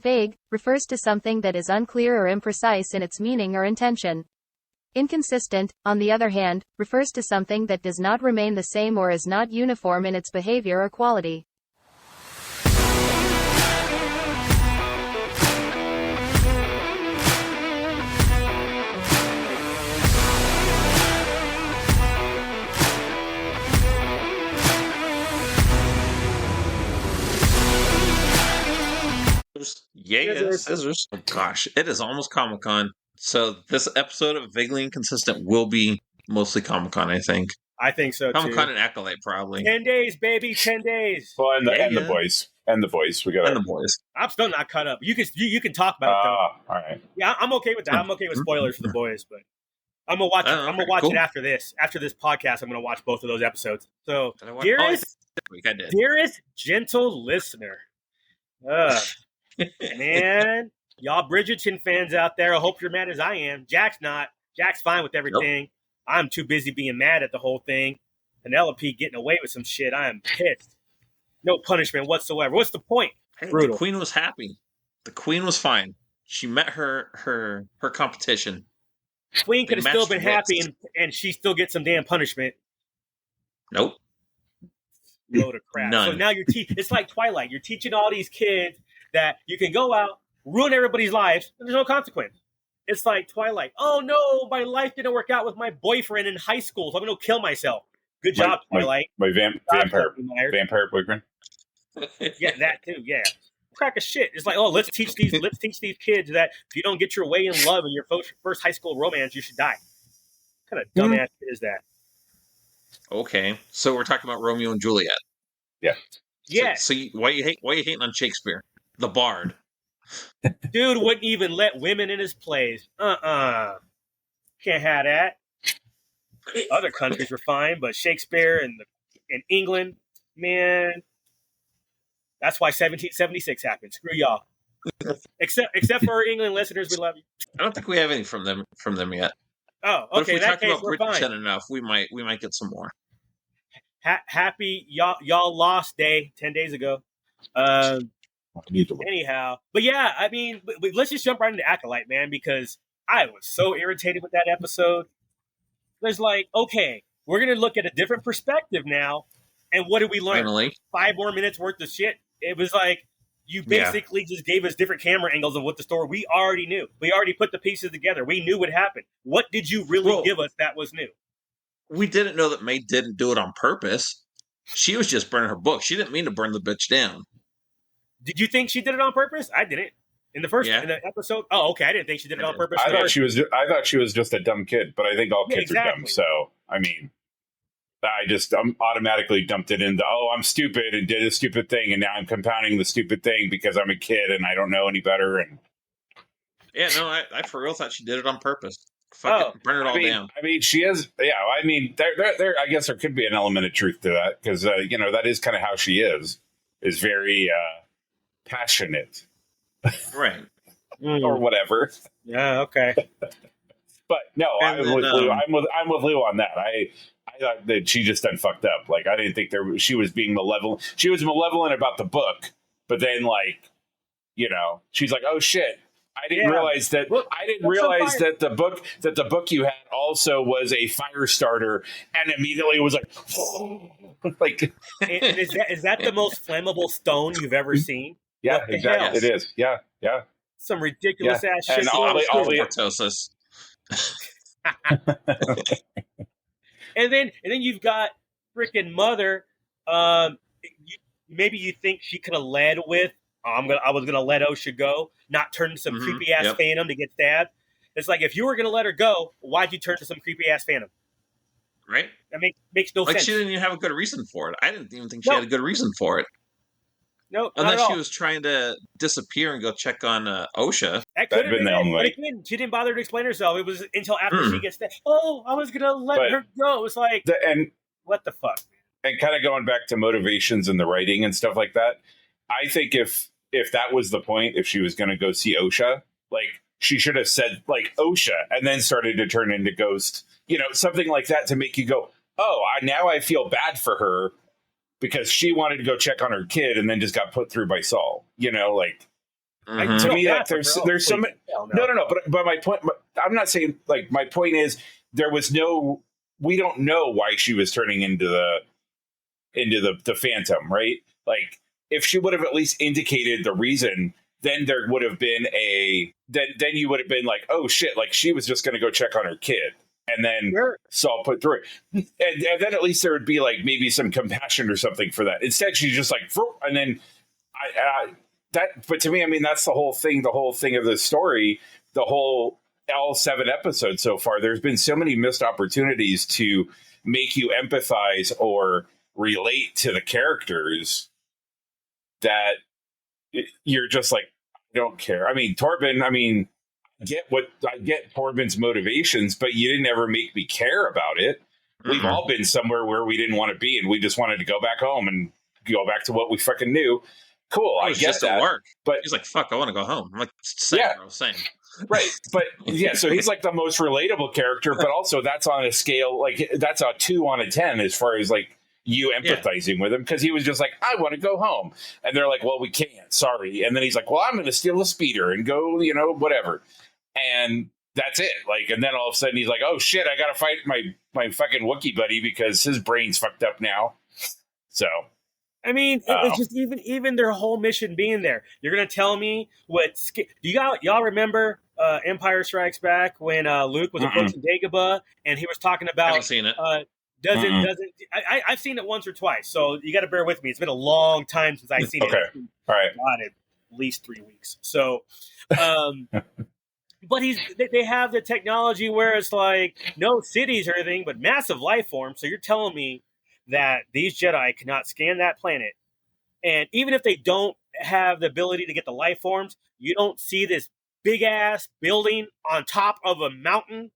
Vague refers to something that is unclear or imprecise in its meaning or intention. Inconsistent, on the other hand, refers to something that does not remain the same or is not uniform in its behavior or quality. Yeah, scissors. Oh gosh, it is almost Comic-Con. So this episode of Vaguely Inconsistent will be mostly Comic-Con, I think. I think so, Comic-Con too. and Acolyte, probably. 10 days, baby, 10 days. Well, and the boys. And the boys. We got and the boys. I'm still not caught up. You can talk about it, though. All right. Yeah, I'm okay with that. I'm okay with spoilers for the boys, but I'm gonna watch it. I'm gonna watch it after this. After this podcast, I'm gonna watch both of those episodes. So, dearest gentle listener, man, y'all Bridgerton fans out there, I hope you're mad as I am. Jack's not. Jack's fine with everything. Nope. I'm too busy being mad at the whole thing. Penelope getting away with some shit. I am pissed. No punishment whatsoever. What's the point? The Queen was happy. The Queen was fine. She met her competition. Queen could have still been happy, and she still gets some damn punishment. Nope. Load of crap. None. So now it's like Twilight. You're teaching all these kids that you can go out, ruin everybody's lives, and there's no consequence. It's like Twilight. Oh no, my life didn't work out with my boyfriend in high school, so I'm going to kill myself. Good job, Twilight. My vampire boyfriend. Yeah, that too. Yeah, crack of shit. It's like, oh, let's teach these kids that if you don't get your way in love in your first high school romance, you should die. What kind of dumbass shit is that? Okay, so we're talking about Romeo and Juliet. Yeah. Yeah. So why you hating on Shakespeare, the Bard? Dude wouldn't even let women in his plays. Can't have that. Other countries were fine, but Shakespeare and England, man, that's why 1776 happened. Screw y'all. Except for our England listeners, we love you. I don't think we have any from them yet. Oh, okay. But if we talk about Bridgerton enough, we might get some more. Happy y'all lost day 10 days ago. Anyhow, but yeah, I mean, let's just jump right into Acolyte, man, because I was so irritated with that episode. There's like, okay, we're gonna look at a different perspective now, and what did we learn? Finally. 5 more minutes worth of shit. It was like you basically just gave us different camera angles of what the story we already knew. We already put the pieces together. We knew what happened. What did you really give us that was new? We didn't know that May didn't do it on purpose. She was just burning her book. She didn't mean to burn the bitch down. Did you think she did it on purpose? I didn't. In the episode? Oh, okay. I didn't think she did it on purpose. I thought she was just a dumb kid, but I think all kids are dumb. So, I mean, I'm automatically dumped it into, I'm stupid and did a stupid thing, and now I'm compounding the stupid thing because I'm a kid and I don't know any better. And yeah, no, I for real thought she did it on purpose. Fuck it, burn it all down. I mean, she is. Yeah, I mean, there. I guess there could be an element of truth to that because that is kind of how she is very passionate, right, or whatever. Yeah, okay. But no, I'm with Lou on that. I thought that she just done fucked up. Like, I didn't think she was being malevolent. She was malevolent about the book, but then she's like, oh shit. I didn't realize that. I didn't realize that the book you had also was a fire starter, and immediately it was like, is that the most flammable stone you've ever seen? Yeah, exactly. It is. Yeah. Some ridiculous ass shit. And all the and then you've got freaking Mother. Maybe you think she could have led with, I was gonna let Osha go, not turn to some creepy ass phantom to get stabbed. It's like, if you were gonna let her go, why'd you turn to some creepy ass phantom? Right? That makes no sense. She didn't even have a good reason for it. I didn't even think she had a good reason for it. No, unless she was trying to disappear and go check on Osha. That could have been it. But again, she didn't bother to explain herself. It was until after she gets there. Oh, I was gonna let her go. It's like, what the fuck? And kind of going back to motivations and the writing and stuff like that, I think if that was the point, if she was going to go see Osha, like, she should have said, like, Osha, and then started to turn into Ghost, something like that to make you go, oh, now I feel bad for her because she wanted to go check on her kid and then just got put through by Saul, Mhm. To me, that there's some no. But my point, I'm not saying like my point is we don't know why she was turning into the Phantom, right? Like if she would have at least indicated the reason, then there would have been then you would have been like, oh shit, like she was just going to go check on her kid. And then Saul put through it. And then at least there would be like maybe some compassion or something for that. Instead, she's just like, and then but to me, I mean, that's the whole thing of the story, all 7 episodes so far. There's been so many missed opportunities to make you empathize or relate to the characters that you're just like, I don't care. I mean, Torben, I get Torben's motivations, but you didn't ever make me care about it. We've all been somewhere where we didn't want to be, and we just wanted to go back home and go back to what we fucking knew. Cool, I get just that. At work. But he's like, "Fuck, I want to go home." I'm like, "Same, bro, same." Right, but yeah, so he's like the most relatable character, but also that's on a scale like that's a 2 on a 10 as far as like you empathizing with him, because he was just like, I want to go home, and they're like, well, we can't, sorry. And then he's like, well, I'm going to steal a speeder and go, whatever. And that's it. Like, and then all of a sudden he's like, oh shit, I got to fight my fucking Wookiee buddy because his brain's fucked up now. So, I mean, it's just even their whole mission being there. You're going to tell me do y'all remember Empire Strikes Back when Luke was approaching Dagobah and he was talking about, I haven't seen it. I've seen it once or twice, so you got to bear with me. It's been a long time since I've seen it. Okay. All right. God, at least 3 weeks. So, but they have the technology where it's like no cities or anything, but massive life forms. So you're telling me that these Jedi cannot scan that planet, and even if they don't have the ability to get the life forms, you don't see this big ass building on top of a mountain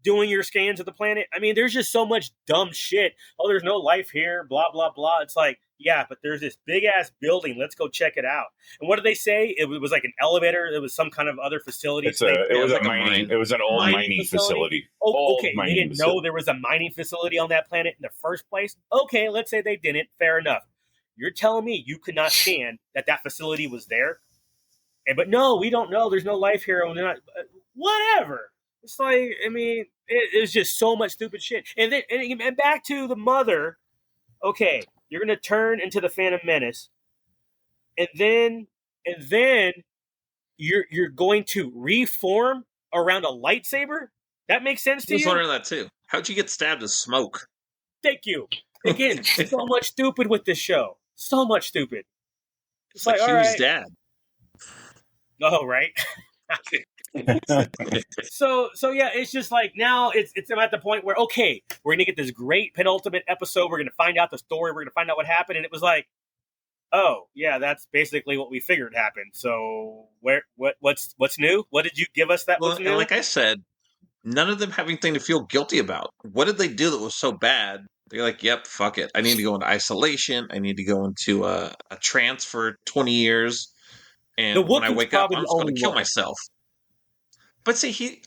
doing your scans of the planet. I mean, there's just so much dumb shit. Oh, there's no life here, blah, blah, blah. It's like, yeah, but there's this big-ass building. Let's go check it out. And what did they say? It was like an elevator. It was some kind of other facility. It was an old mining facility. Oh, okay, they didn't know there was a mining facility on that planet in the first place? Okay, let's say they didn't. Fair enough. You're telling me you could not scan that facility was there? But no, we don't know. There's no life here. Whatever. It's like, I mean, it's just so much stupid shit. And then and back to the mother. Okay, you're gonna turn into the Phantom Menace, and then you're going to reform around a lightsaber. That makes sense to you? I was wondering that too. How'd you get stabbed as smoke? Thank you. Again, so much stupid with this show. So much stupid. It's like all Hugh's right. dad. Oh, right. So yeah, it's just like now it's at the point where, okay, we're gonna get this great penultimate episode. We're gonna find out the story. We're gonna find out what happened, and it was like, oh yeah, that's basically what we figured happened. So what's new? What did you give us that was new? And like I said, none of them have anything to feel guilty about. What did they do that was so bad? They're like, yep, fuck it. I need to go into isolation. I need to go into a trance for 20 years. And when I wake up, I'm just going to kill myself. But see, he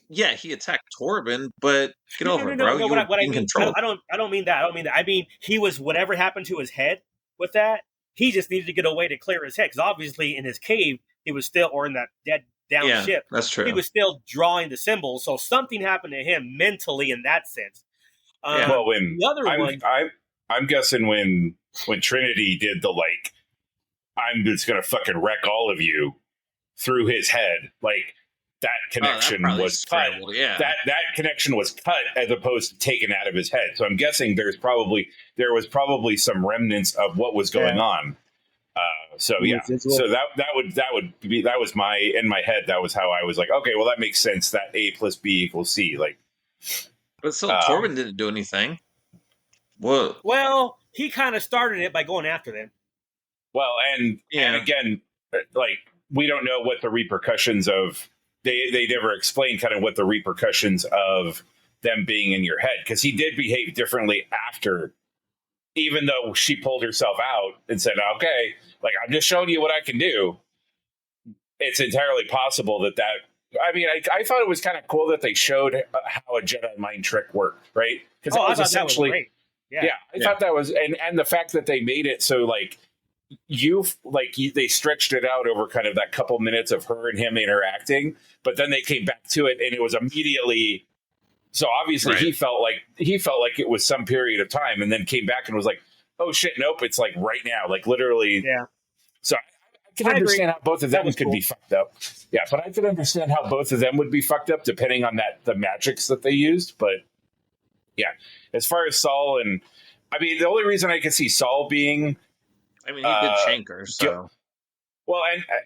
attacked Torben, but get over it, bro. What I mean, I don't mean that. I mean he was whatever happened to his head with that. He just needed to get away to clear his head because obviously in his cave he was still, or in that dead down ship, that's true. He was still drawing the symbols, so something happened to him mentally in that sense. Well, when the other I'm guessing when Trinity did the like, I'm just gonna fucking wreck all of you through his head, like. That connection was cut. Yeah. That connection was cut as opposed to taken out of his head. So I'm guessing there was probably some remnants of what was going on. So that was in my head. That was how I was like, okay, well that makes sense. That A plus B equals C. Like, but still, Torben didn't do anything. What? Well, he kind of started it by going after them. Well, and again, like we don't know what the repercussions of. They never explained kind of what the repercussions of them being in your head, because he did behave differently after, even though she pulled herself out and said, okay, like I'm just showing you what I can do. It's entirely possible that I mean, I thought it was kind of cool that they showed how a Jedi mind trick worked, right? Because that was essentially, that was great. I thought that was, and the fact that they made it so like they stretched it out over kind of that couple minutes of her and him interacting, but then they came back to it and it was immediately. So obviously he felt like it was some period of time, and then came back and was like, "Oh shit, nope, it's like right now, like literally." Yeah. So I can understand how both of them could be fucked up. Yeah, but I could understand how both of them would be fucked up depending on the magics that they used. But yeah, as far as Saul and I mean, the only reason I could see Saul being, I mean, he did shank her, so. Well,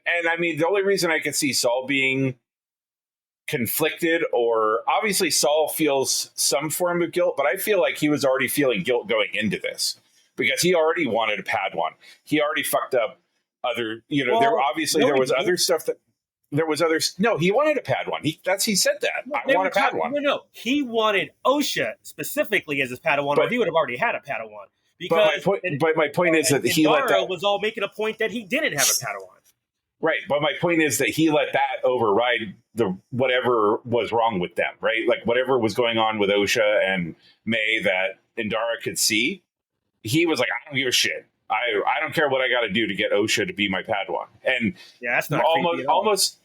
and I mean, the only reason I could see Saul being conflicted, or obviously Saul feels some form of guilt, but I feel like he was already feeling guilt going into this because he already wanted a Padawan. He already fucked up other, there was other stuff that there was other. No, he wanted a Padawan. He said that. I want a Padawan. No, he wanted OSHA specifically as his Padawan, or he would have already had a Padawan. Because my point is that he let that was all making a point that he didn't have a Padawan. Right, but my point is that he let that override the whatever was wrong with them, right? Like whatever was going on with OSHA and May that Indara could see, he was like, I don't give a shit. I don't care what I got to do to get OSHA to be my Padawan. And yeah, that's not almost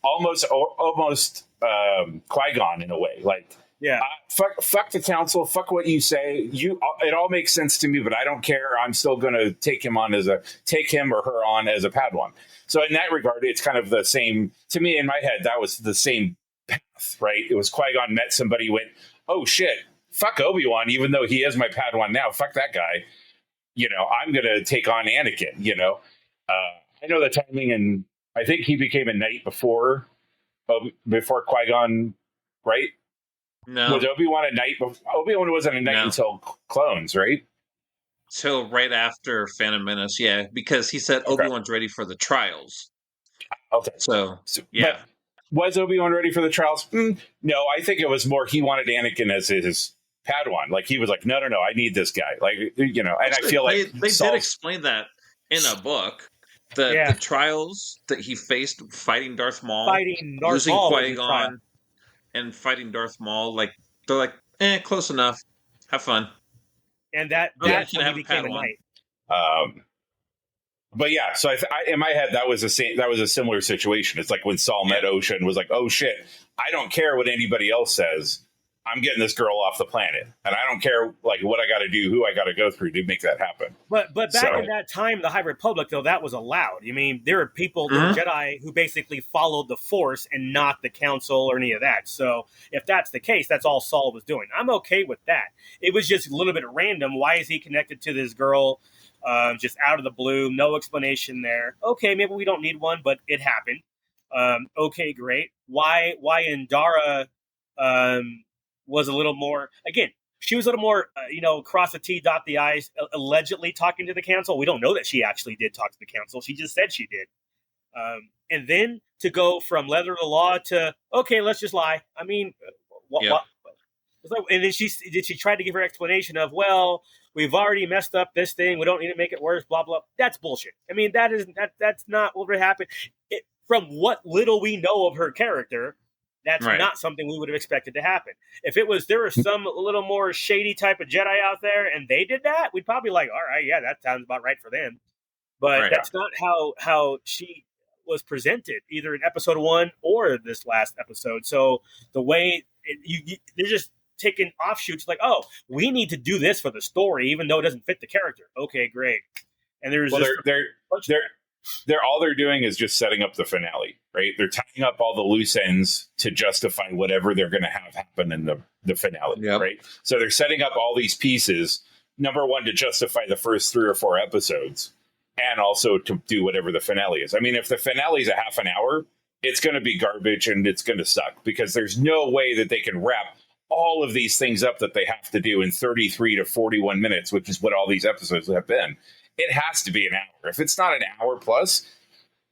Qui-Gon in a way. Like, yeah, fuck the council. Fuck what you say. It all makes sense to me, but I don't care. I'm still going to take him or her on as a Padawan. So in that regard, it's kind of the same to me in my head. That was the same path, right? It was Qui-Gon met somebody, went, oh shit, fuck Obi-Wan, even though he is my Padawan now. Fuck that guy. I'm going to take on Anakin. I know the timing, and I think he became a knight before Qui-Gon, right? No. Was Obi-Wan a knight? Obi-Wan wasn't a knight until Clones, right? Till right after Phantom Menace, yeah, because he said Obi-Wan's ready for the trials. Okay. So yeah. Was Obi-Wan ready for the trials? No, I think it was more he wanted Anakin as his Padawan. Like, he was like, no, I need this guy. Like, and I feel like they did explain that in a book. The trials that he faced fighting Darth Maul, losing Qui-Gon, and fighting Darth Maul, like, they're like, close enough. Have fun. And that's when he became a knight. But yeah, so in my head, that was a similar situation. It's like when Saul met OSHA and was like, oh shit, I don't care what anybody else says. I'm getting this girl off the planet, and I don't care like what I got to do, who I got to go through to make that happen. But back in that time, the High Republic, though, that was allowed. I mean, there were people, there were Jedi who basically followed the Force and not the Council or any of that. So if that's the case, that's all Saul was doing. I'm okay with that. It was just a little bit random. Why is he connected to this girl? Just out of the blue, no explanation there. Okay, maybe we don't need one, but it happened. Okay, great. Why Indara was a little more, again, she was a little more, cross the T, dot the I's, allegedly talking to the council. We don't know that she actually did talk to the council. She just said she did. And then to go from letter of the law to, okay, let's just lie. I mean, what? And then she tried to give her explanation of, well, we've already messed up this thing. We don't need to make it worse, blah, blah. That's bullshit. I mean, that's not what would happen. From what little we know of her character, that's not something we would have expected to happen. If there was some little more shady type of Jedi out there and they did that, we'd probably be like, all right, yeah, that sounds about right for them. But that's not how she was presented, either in episode 1 or this last episode. So the way they're just taking offshoots like, oh, we need to do this for the story, even though it doesn't fit the character. Okay, great. And there's they're all they're doing is just setting up the finale, right? They're tying up all the loose ends to justify whatever they're going to have happen in the finale, right? So they're setting up all these pieces, number one, to justify the first 3 or 4 episodes, and also to do whatever the finale is. I mean, if the finale is a half an hour, it's going to be garbage and it's going to suck, because there's no way that they can wrap all of these things up that they have to do in 33 to 41 minutes, which is what all these episodes have been. It has to be an hour. If it's not an hour plus,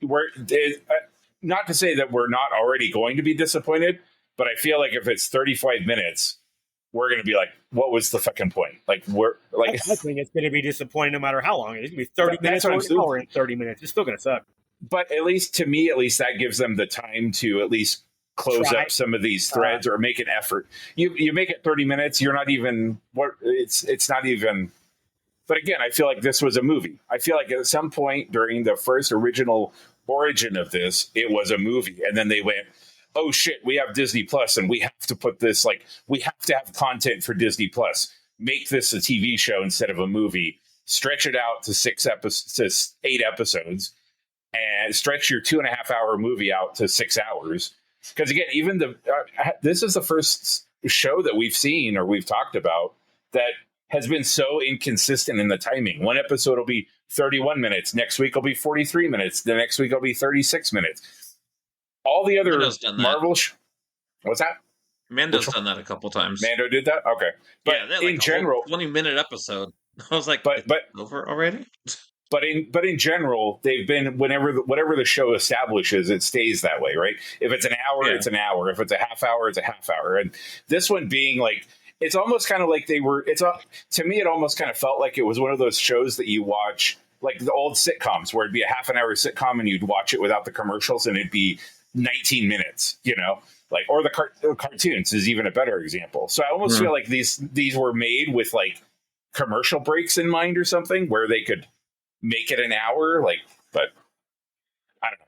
not to say that we're not already going to be disappointed, but I feel like if it's 35 minutes, we're going to be like, what was the fucking point? Like, we're like, I think it's going to be disappointing no matter how long it is. It's going to be 30 minutes or an hour and 30 minutes. It's still going to suck. But at least to me, that gives them the time to at least close up some of these threads or make an effort. You make it 30 minutes. You're not even it's not even. But again, I feel like this was a movie. I feel like at some point during the first original origin of this, it was a movie. And then they went, oh shit, we have Disney Plus and we have to put this, like, we have to have content for Disney Plus. Make this a TV show instead of a movie. Stretch it out to 8 episodes and stretch your 2.5 hour movie out to 6 hours. Because again, even this is the first show that we've seen or we've talked about that has been so inconsistent in the timing. One episode will be 31 minutes. Next week will be 43 minutes. The next week will be 36 minutes. All the other Marvel... What's that? Mando's done that a couple times. Mando did that? Okay. But yeah, in general... 20-minute episode. I was like, but over already? But in general, they've been whatever the show establishes, it stays that way, right? If it's an hour, it's an hour. If it's a half hour, it's a half hour. And this one being like... It's almost kind of like to me, it almost kind of felt like it was one of those shows that you watch, like the old sitcoms, where it'd be a half an hour sitcom and you'd watch it without the commercials and it'd be 19 minutes, like, or the cartoons is even a better example. So I almost feel like these were made with like commercial breaks in mind or something where they could make it an hour, like, but I don't know.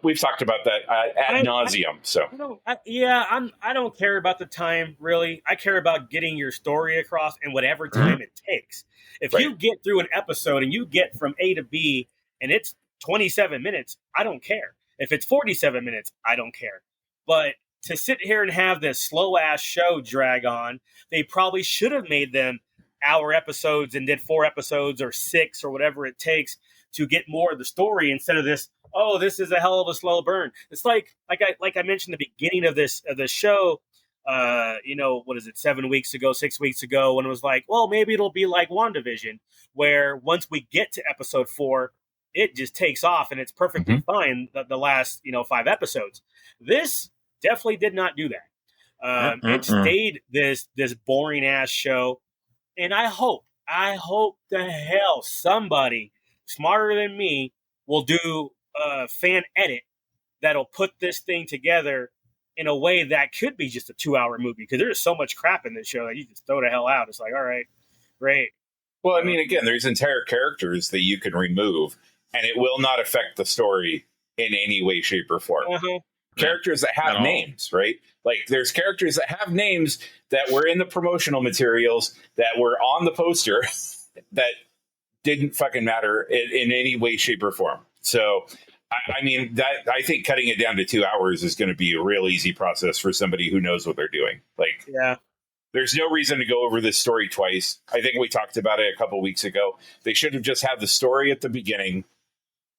We've talked about that ad nauseum. So I don't care about the time really. I care about getting your story across in whatever time it takes. If you get through an episode and you get from A to B and it's 27 minutes, I don't care. If it's 47 minutes, I don't care. But to sit here and have this slow ass show drag on, they probably should have made them hour episodes and did 4 episodes or 6 or whatever it takes to get more of the story instead of this. Oh, this is a hell of a slow burn. It's like I mentioned at the beginning of this show. What is it? 7 weeks ago, 6 weeks ago, when it was like, well, maybe it'll be like WandaVision, where once we get to episode 4, it just takes off and it's perfectly fine. The last 5 episodes. This definitely did not do that. It stayed this boring ass show, and I hope the hell somebody smarter than me will do a fan edit that'll put this thing together in a way that could be just a 2-hour movie, because there's so much crap in this show that you just throw the hell out. It's like, all right, great. Well, I mean, again, there's entire characters that you can remove and it will not affect the story in any way, shape, or form. Characters that have names, right? Like, there's characters that have names that were in the promotional materials, that were on the poster, that didn't fucking matter in any way, shape, or form. So, I mean, I think cutting it down to 2 hours is going to be a real easy process for somebody who knows what they're doing. Like, there's no reason to go over this story twice. I think we talked about it a couple weeks ago. They should have just had the story at the beginning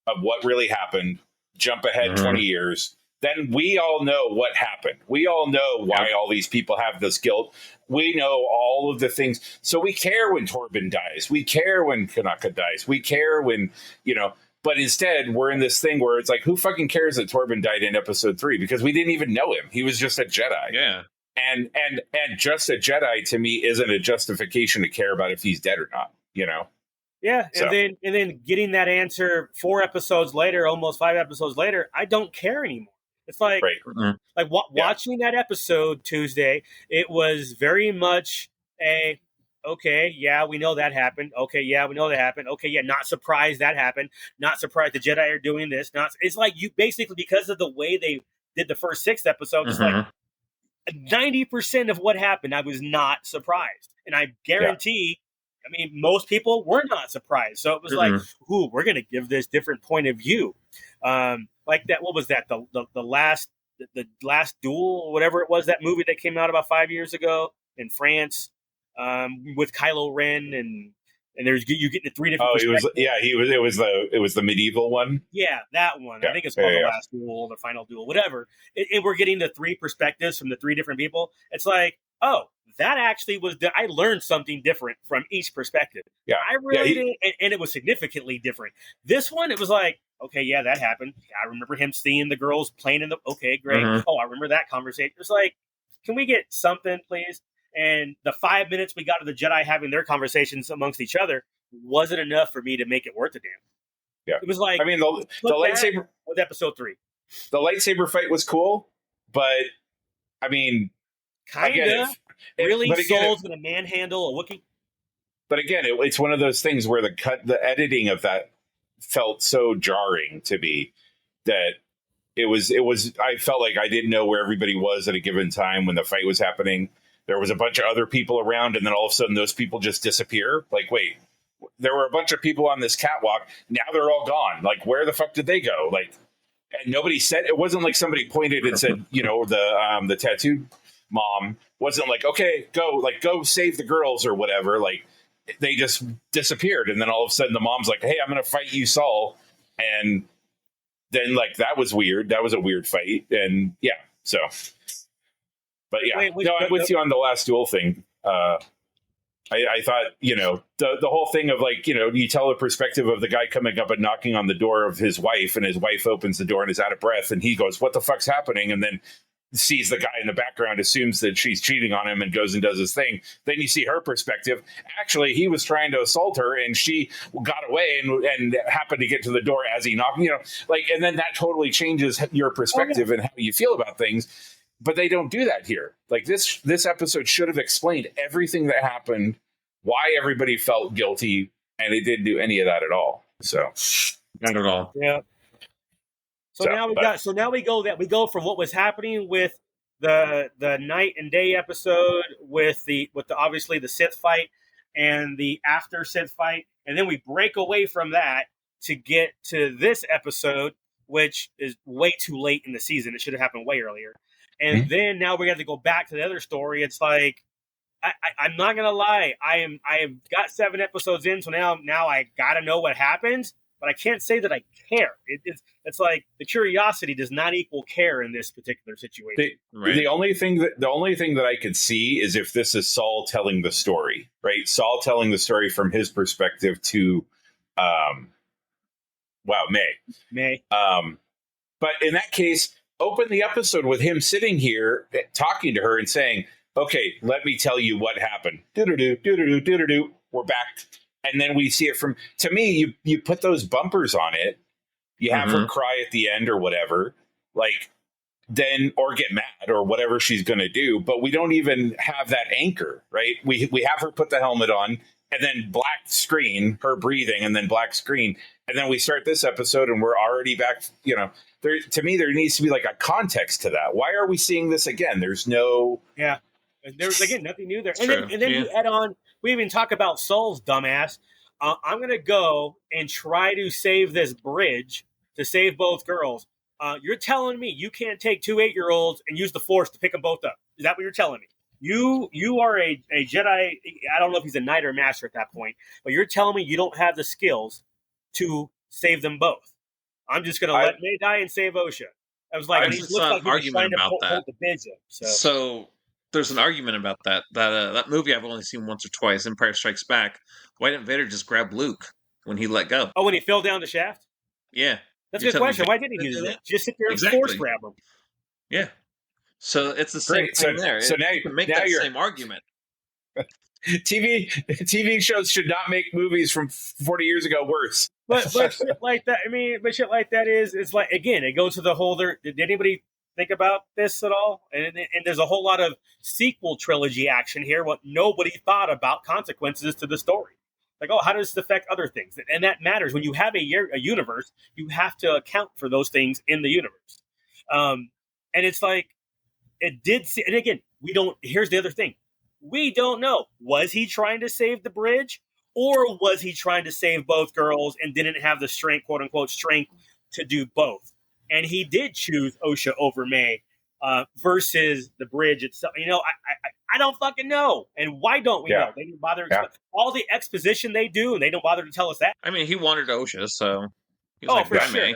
of what really happened, jump ahead 20 years. Then we all know what happened. We all know why all these people have this guilt. We know all of the things. So we care when Torben dies. We care when Kanaka dies. We care when, but instead we're in this thing where it's like, who fucking cares that Torben died in episode 3? Because we didn't even know him. He was just a Jedi. Yeah. And just a Jedi to me isn't a justification to care about if he's dead or not, Yeah, and then getting that answer 4 episodes later, almost 5 episodes later, I don't care anymore. It's like, watching that episode Tuesday, it was very much okay, yeah, we know that happened. Okay, yeah, we know that happened. Okay, yeah, not surprised that happened. Not surprised the Jedi are doing this. It's like you basically, because of the way they did the first 6 episodes, it's like 90% of what happened, I was not surprised. And I guarantee, I mean, most people were not surprised. So it was like, ooh, we're going to give this different point of view. Like that, what was that? The last duel, or whatever it was, that movie that came out about 5 years ago in France, with Kylo Ren, and there's you get the 3 different. It was the medieval one. Yeah, that one. Yeah, I think it's called the last duel, the final duel, whatever. And we're getting the 3 perspectives from the 3 different people. It's like, oh, that actually was. I learned something different from each perspective. Yeah, I really did, and it was significantly different. This one, it was like, okay, yeah, that happened. I remember him seeing the girls playing in the. Okay, great. Oh, I remember that conversation. It's like, can we get something, please? And the 5 minutes we got of the Jedi having their conversations amongst each other wasn't enough for me to make it worth a damn. Yeah, it was like, I mean, the lightsaber with episode 3. The lightsaber fight was cool, but I mean, kind of really souls gonna manhandle a Wookiee. But again, it's one of those things where the editing of that felt so jarring to me that it was. I felt like I didn't know where everybody was at a given time when the fight was happening. There was a bunch of other people around, and then all of a sudden those people just disappear. Like, wait, there were a bunch of people on this catwalk. Now they're all gone. Like, where the fuck did they go? Like, and nobody said, it wasn't like somebody pointed and said, the tattooed mom wasn't like, okay, go save the girls or whatever. Like, they just disappeared. And then all of a sudden the mom's like, hey, I'm going to fight you, Saul. And then like, that was weird. That was a weird fight. And yeah, so, but yeah, I'm with you on the last duel thing. I thought, the whole thing of like, you tell the perspective of the guy coming up and knocking on the door of his wife, and his wife opens the door and is out of breath. And he goes, what the fuck's happening? And then sees the guy in the background, assumes that she's cheating on him, and goes and does his thing. Then you see her perspective. Actually, he was trying to assault her and she got away and happened to get to the door as he knocked, and then that totally changes your perspective and how you feel about things. But they don't do that here. Like this episode should have explained everything that happened, why everybody felt guilty, and it didn't do any of that at all. So not at all. Yeah. So now we go from what was happening with the night and day episode with the obviously the Sith fight and the after Sith fight, and then we break away from that to get to this episode, which is way too late in the season. It should have happened way earlier. And then now we have to go back to the other story. It's like, I'm not gonna lie, I have got 7 episodes in, so now I gotta know what happens, but I can't say that I care. It's like the curiosity does not equal care in this particular situation. The only thing that I could see is if this is Saul telling the story, right? Saul telling the story from his perspective to, May. But in that case, open the episode with him sitting here talking to her and saying, okay, let me tell you what happened. Do-do-do. We're back. And then we see it from, to me, you put those bumpers on it. You have her cry at the end or whatever, like then, or get mad or whatever she's going to do. But we don't even have that anchor, right? We have her put the helmet on and then black screen, her breathing, and then black screen. And then we start this episode and we're already back, to me, there needs to be like a context to that. Why are we seeing this again? There's no... Yeah. There's, again, nothing new there. And then you add on, we even talk about Saul's dumbass. I'm going to go and try to save this bridge to save both girls. You're telling me you can't take 2 8-year-olds and use the Force to pick them both up. Is that what you're telling me? You are a Jedi. I don't know if he's a knight or master at that point, but you're telling me you don't have the skills to save them both. I'm just going to let May die and save Osha. I was like, he looks like he was trying to hold the bridge up. So there's an argument about that. That movie I've only seen once or twice, Empire Strikes Back. Why didn't Vader just grab Luke when he let go? Oh, when he fell down the shaft? Yeah. That's a good question. Why didn't he do that? Just sit there and Force grab him. Yeah. So it's the same thing there. So now you can make that same argument. TV shows should not make movies from 40 years ago worse. But shit like that, shit like that it's like, again, it goes to the whole, did anybody think about this at all? And there's a whole lot of sequel trilogy action here, what nobody thought about consequences to the story. Like, oh, how does this affect other things? And that matters. When you have a universe, you have to account for those things in the universe. And it's like, it did see, and again, here's the other thing. We don't know. Was he trying to save the bridge? Or was he trying to save both girls and didn't have the strength, quote unquote, strength to do both? And he did choose Osha over May versus the bridge itself. I don't fucking know. And why don't we know? They didn't bother. All the exposition they do, and they don't bother to tell us that. I mean, he wanted Osha, so he was for sure. May.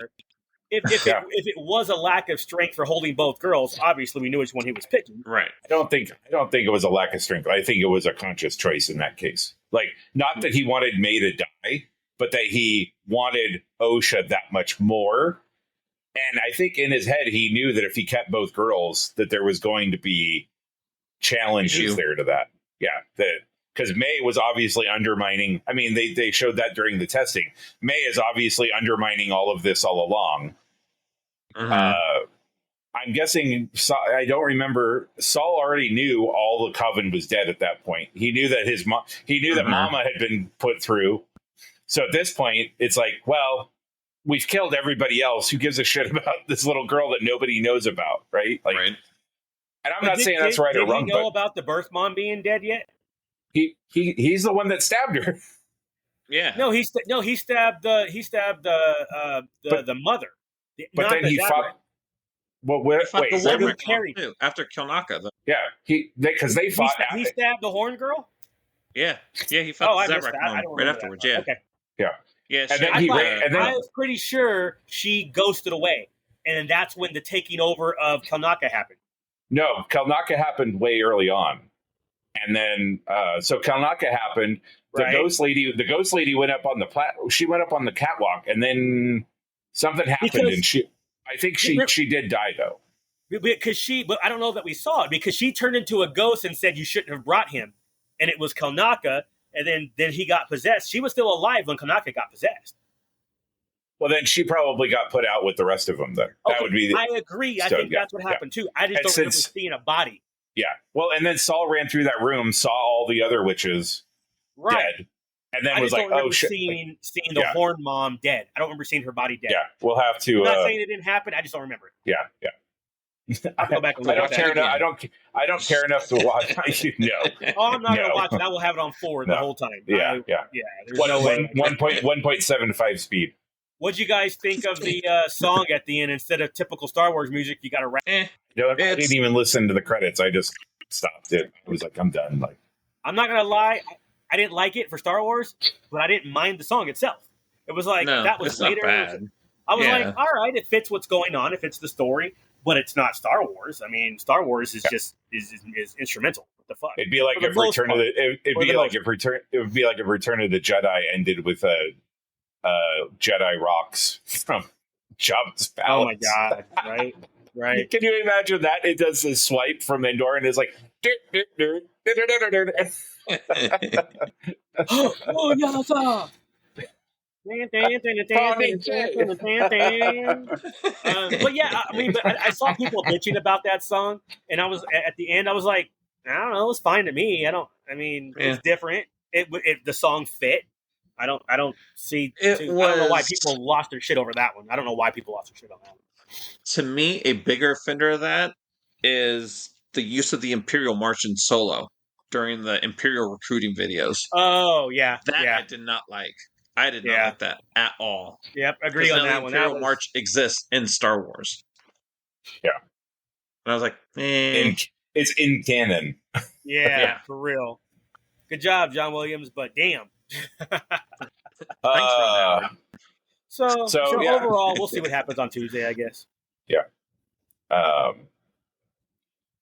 If it was a lack of strength for holding both girls, obviously we knew which one he was picking. Right. I don't think it was a lack of strength. I think it was a conscious choice in that case. Like, not that he wanted May to die, but that he wanted Osha that much more. And I think in his head, he knew that if he kept both girls, that there was going to be challenges there to that. Yeah. Because May was obviously undermining. I mean, they showed that during the testing. May is obviously undermining all of this all along. I'm I'm guessing I don't remember. Saul already knew all the coven was dead at that point. He knew that that Mama had been put through. So at this point, it's like, well, we've killed everybody else. Who gives a shit about this little girl that nobody knows about, right? Like, right. And I'm not saying that's right or wrong. Did he know about the birth mom being dead yet? He's the one that stabbed her. Yeah. No, he stabbed the mother. But then he fought. Well, wait, after Kilnaka, though. Yeah, because they fought. He stabbed the horn girl. Yeah, he fought the Zabrak right afterwards. Yeah, yeah. And then I was pretty sure she ghosted away, and that's when the taking over of Kilnaka happened. No, Kilnaka happened way early on, and then so Kilnaka happened. The ghost lady went up on she went up on the catwalk, and then something happened, and I think she did die though. But I don't know that we saw it because she turned into a ghost and said you shouldn't have brought him, and it was Kilnaka, and then he got possessed. She was still alive when Kilnaka got possessed. Well, then she probably got put out with the rest of them. Then that would be. I agree. I think that's what happened too. I just don't remember seeing a body. Yeah. Well, and then Saul ran through that room, saw all the other witches dead, and then was like, "Oh shit!" Seeing the horn mom dead. I don't remember seeing her body dead. Yeah, we'll have to. I'm not saying it didn't happen. I just don't remember it. Yeah. I'll go back and look I don't care enough. I don't care enough to watch. No. Oh, I'm not gonna watch it. I will have it on forward the whole time. Yeah. There's no way. 1.75 speed. What'd you guys think of the song at the end? Instead of typical Star Wars music, you got a rap. I didn't even listen to the credits. I just stopped it. I was like, I'm done. Like, I'm not gonna lie, I didn't like it for Star Wars, but I didn't mind the song itself. It was like that was later. Bad. I was like, all right, it fits what's going on. It fits the story, but it's not Star Wars. I mean, Star Wars is just is instrumental. What the fuck? It'd be like if Return of the Jedi ended with Jedi rocks from Jabba's palace. Oh my god! Right. Can you imagine that? It does this swipe from Endor and it's like. Oh yeah. But yeah, I mean, I saw people bitching about that song, and I was at the end. I was like, I don't know, it's fine to me. It's different. The song fit. I don't see. I don't know why people lost their shit over that one. I don't know why people lost their shit on that one. To me, a bigger offender of that is the use of the Imperial March in Solo during the Imperial recruiting videos. Oh yeah, I did not like. I did not like that at all. Yep, agree on that one. The Imperial March exists in Star Wars. Yeah. And I was like, it's in canon. Yeah, for real. Good job, John Williams, but damn. Thanks for that. So overall, we'll see what happens on Tuesday, I guess. Yeah.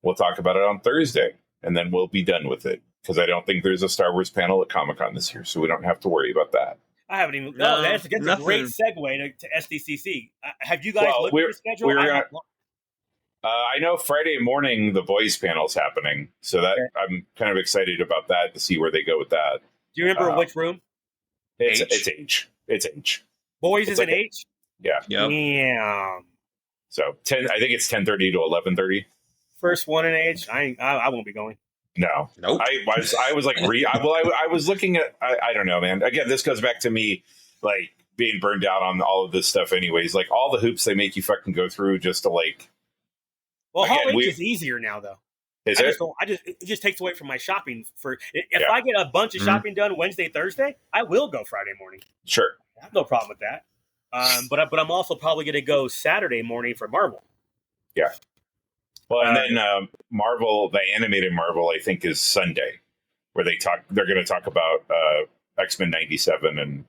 We'll talk about it on Thursday, and then we'll be done with it, because I don't think there's a Star Wars panel at Comic-Con this year, so we don't have to worry about that. I haven't even... No, that's a great segue to SDCC. Have you guys looked at the schedule? I know Friday morning the boys panel's happening, so that I'm kind of excited about that to see where they go with that. Do you remember which room? It's H. It's H. Boys is an H? Yeah. Yeah. So I think it's 10:30 to 11:30. First one in H. I won't be going. No. Nope. I was like, I was looking at, I don't know, man. Again, this goes back to me, like, being burned out on all of this stuff anyways. Like, all the hoops they make you fucking go through just to, like... Well, Hall H is easier now, though. It just takes away from my shopping. If I get a bunch of shopping done Wednesday, Thursday, I will go Friday morning. Sure. I have no problem with that. But I'm also probably going to go Saturday morning for Marvel. Yeah. Well, and then Marvel, the animated Marvel, I think, is Sunday, where they're going to talk about X-Men 97 and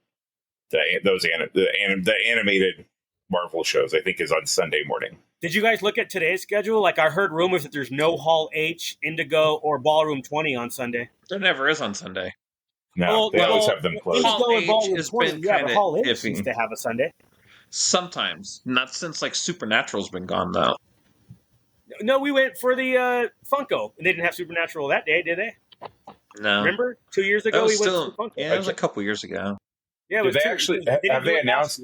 the animated Marvel shows. I think is on Sunday morning. Did you guys look at today's schedule? Like, I heard rumors that there's no Hall H, Indigo, or Ballroom 20 on Sunday. There never is on Sunday. No, they always have them closed. Hall H has been kind of Hall H seems to have a Sunday. Sometimes, not since like Supernatural's been gone though. No, we went for the Funko, and they didn't have Supernatural that day, did they? No. Remember 2 years ago we went to Funko. Yeah, it was a couple years ago. Yeah, have they announced?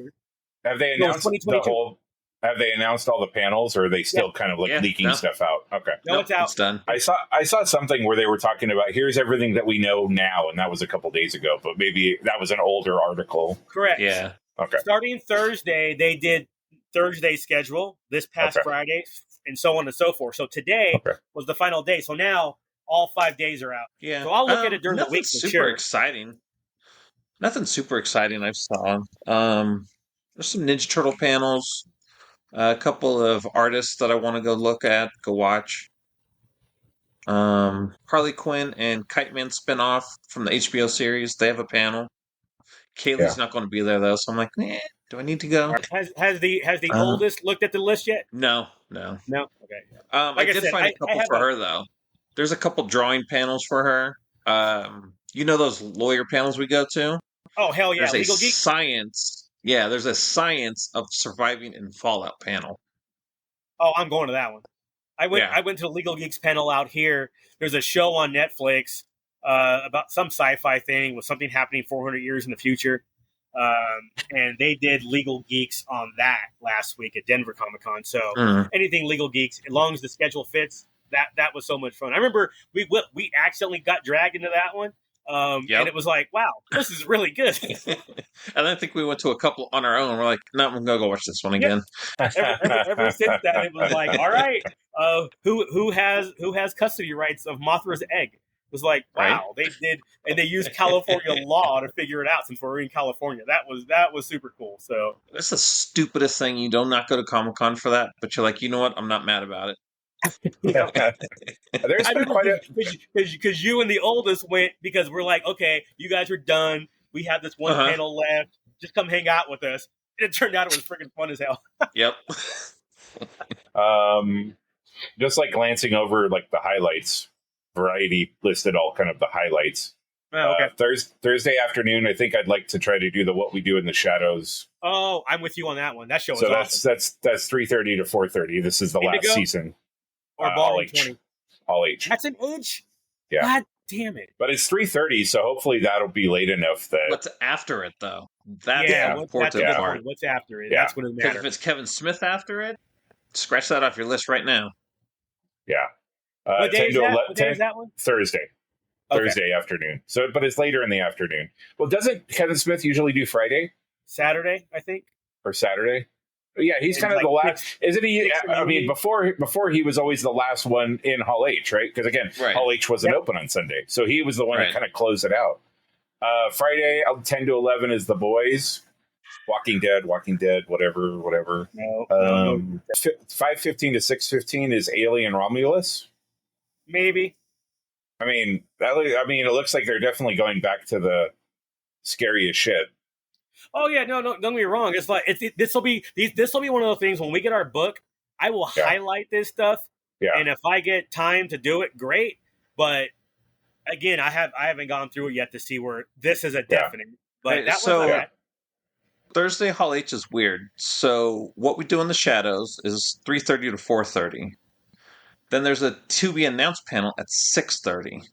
Have they announced the whole? Have they announced all the panels, or are they still kind of like leaking stuff out? Okay. No, it's out. It's done. I saw something where they were talking about here's everything that we know now, and that was a couple days ago, but maybe that was an older article. Correct. Yeah. Okay. Starting Thursday, they did Thursday schedule this past Friday, and so on and so forth. So today was the final day. So now all 5 days are out. Yeah. So I'll look at it during the week. Super exciting. Nothing super exciting I've saw. There's some Ninja Turtle panels. A couple of artists that I want to go watch. Harley Quinn and Kite Man spinoff from the HBO series. They have a panel. Kaylee's not going to be there though, so I'm like, do I need to go? Has the oldest looked at the list yet? No. Okay. I did find a couple for her though. There's a couple drawing panels for her. You know those lawyer panels we go to? Oh hell yeah! There's a science. Yeah, there's a science of surviving in Fallout panel. Oh, I'm going to that one. I went to the Legal Geeks panel out here. There's a show on Netflix about some sci-fi thing with something happening 400 years in the future. And they did Legal Geeks on that last week at Denver Comic Con. So anything Legal Geeks, as long as the schedule fits, that was so much fun. I remember we accidentally got dragged into that one. And it was like, wow, this is really good. And I think we went to a couple on our own. We're like, no, I'm gonna go watch this one again. Ever since that, it was like, all right, who has custody rights of Mothra's egg? It was like, wow, they did, and they used California law to figure it out since we're in California. That was super cool. So that's the stupidest thing. You do not go to Comic-Con for that, but you're like, you know what? I'm not mad about it. There's been quite because you and the oldest went because we're like, okay, you guys are done. We have this one panel left. Just come hang out with us. And it turned out it was freaking fun as hell. Yep. Just like glancing over like the highlights. Variety listed all kind of the highlights. Oh, okay. Thursday afternoon, I think I'd like to try to do the What We Do in the Shadows. Oh, I'm with you on that one. That show is awesome. That's 3:30 to 4:30. This is the last season. Or Ballroom 20. All H. That's an H? Yeah. God damn it. But it's 3:30, so hopefully that'll be late enough that... What's after it, though? That's the important part. What's after it? Yeah. That's what it matters. If it's Kevin Smith after it, scratch that off your list right now. Yeah. What day is that one? Thursday. Okay. Thursday afternoon. So, but it's later in the afternoon. Well, doesn't Kevin Smith usually do Friday? Saturday, I think. Or Saturday? Yeah, he's kind of the last, isn't he? I mean, before he was always the last one in Hall H, right? Because again, Hall H wasn't open on Sunday, so he was the one that kind of closed it out. Friday, 10 to 11 is The Boys, Walking Dead, whatever. No. 5:15 to 6:15 is Alien Romulus. Maybe. I mean, it looks like they're definitely going back to the scariest shit. Oh yeah, no, don't get me wrong. It's like this will be one of those things when we get our book. I will highlight this stuff, and if I get time to do it, great. But again, I haven't gone through it yet to see where this is a definite. But Thursday Hall H is weird. So what we do in the shadows is 3:30 to 4:30. Then there's a to be announced panel at 6:30.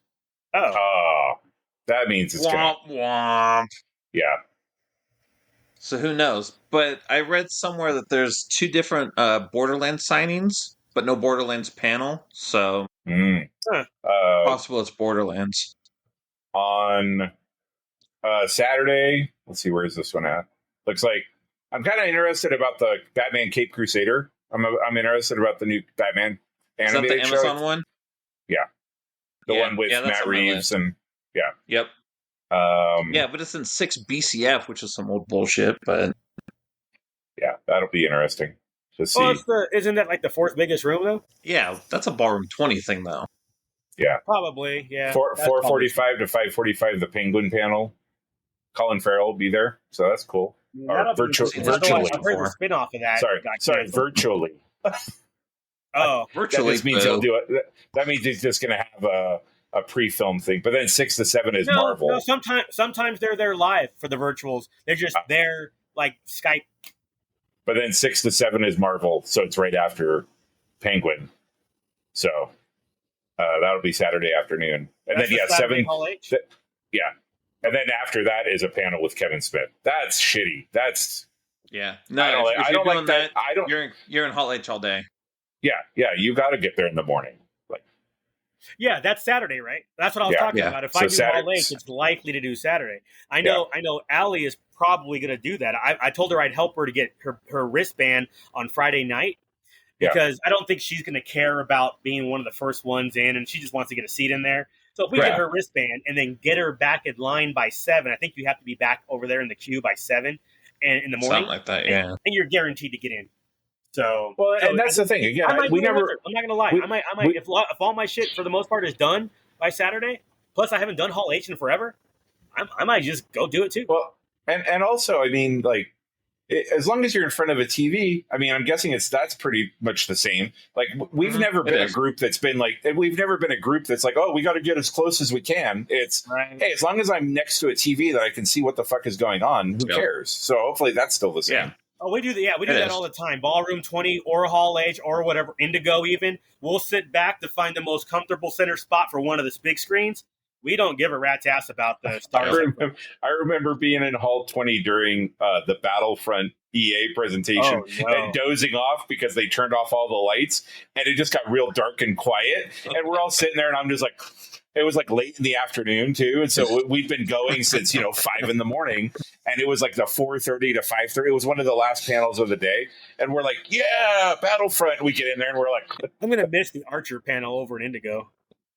Oh, that means it's womp. Yeah. So who knows? But I read somewhere that there's 2 different Borderlands signings, but no Borderlands panel. So possible it's Borderlands. On Saturday, let's see, where is this one at? Looks like I'm kind of interested about the Batman Cape Crusader. I'm interested about the new Batman animated show. Is that the Amazon one? Yeah. The one with Matt Reeves and Yep. But it's in 6 BCF, which is some old bullshit, but yeah, that'll be interesting to see. Isn't that like the 4th biggest room though? Yeah, that's a Ballroom 20 thing though. Yeah. Probably, yeah. 4:45 to 5:45 the Penguin panel. Colin Farrell will be there, so that's cool. Virtually. I've heard the spin-off of that. Sorry, virtually. Virtually. That means he'll do it. That means he's just going to have a pre-film thing. But then 6 to 7 is Marvel. No, sometimes they're there live for the virtuals. They're just there like Skype. But then 6 to 7 is Marvel, so it's right after Penguin. So that'll be Saturday afternoon. And then 7. And then after that is a panel with Kevin Smith. That's shitty. That's Yeah. No, I don't like, if I you're don't like doing that. that, I don't. you're in Hall H all day. Yeah. You got to get there in the morning. Like, Yeah, that's Saturday, right? That's what I was talking Yeah. about. If So I do Hall Saturday. H, it's likely to do Saturday. I know Allie is probably going to do that. I told her I'd help her to get her wristband on Friday night because I don't think she's going to care about being one of the first ones in, and she just wants to get a seat in there. So if we get her wristband and then get her back in line by 7, I think you have to be back over there in the queue by 7 and in the morning. Something like that, yeah. And you're guaranteed to get in. So, and that's the thing. Again, I might we do it never. with her. I'm not gonna lie. I might. If all my shit for the most part is done by Saturday, plus I haven't done Hall H in forever, I might just go do it too. Well, and also, I mean, like, as long as you're in front of a TV, I mean, I'm guessing that's pretty much the same. Like, we've never been a group that's been like, we've never been a group that's like, oh, we got to get as close as we can. It's, hey, as long as I'm next to a TV that I can see what the fuck is going on, who cares? So hopefully that's still the same. Yeah. Oh, we do that. Yeah, we do that all the time. Ballroom 20 or Hall H or whatever, Indigo even. We'll sit back to find the most comfortable center spot for one of the big screens. We don't give a rat's ass about the stars. I remember being in Hall 20 during the Battlefront EA presentation and dozing off because they turned off all the lights and it just got real dark and quiet. And we're all sitting there and I'm just like, it was like late in the afternoon too. And so we've been going since, 5 in the morning and it was like the 4:30 to 5:30. It was one of the last panels of the day. And we're like, yeah, Battlefront. We get in there and we're like, I'm going to miss the Archer panel over in Indigo.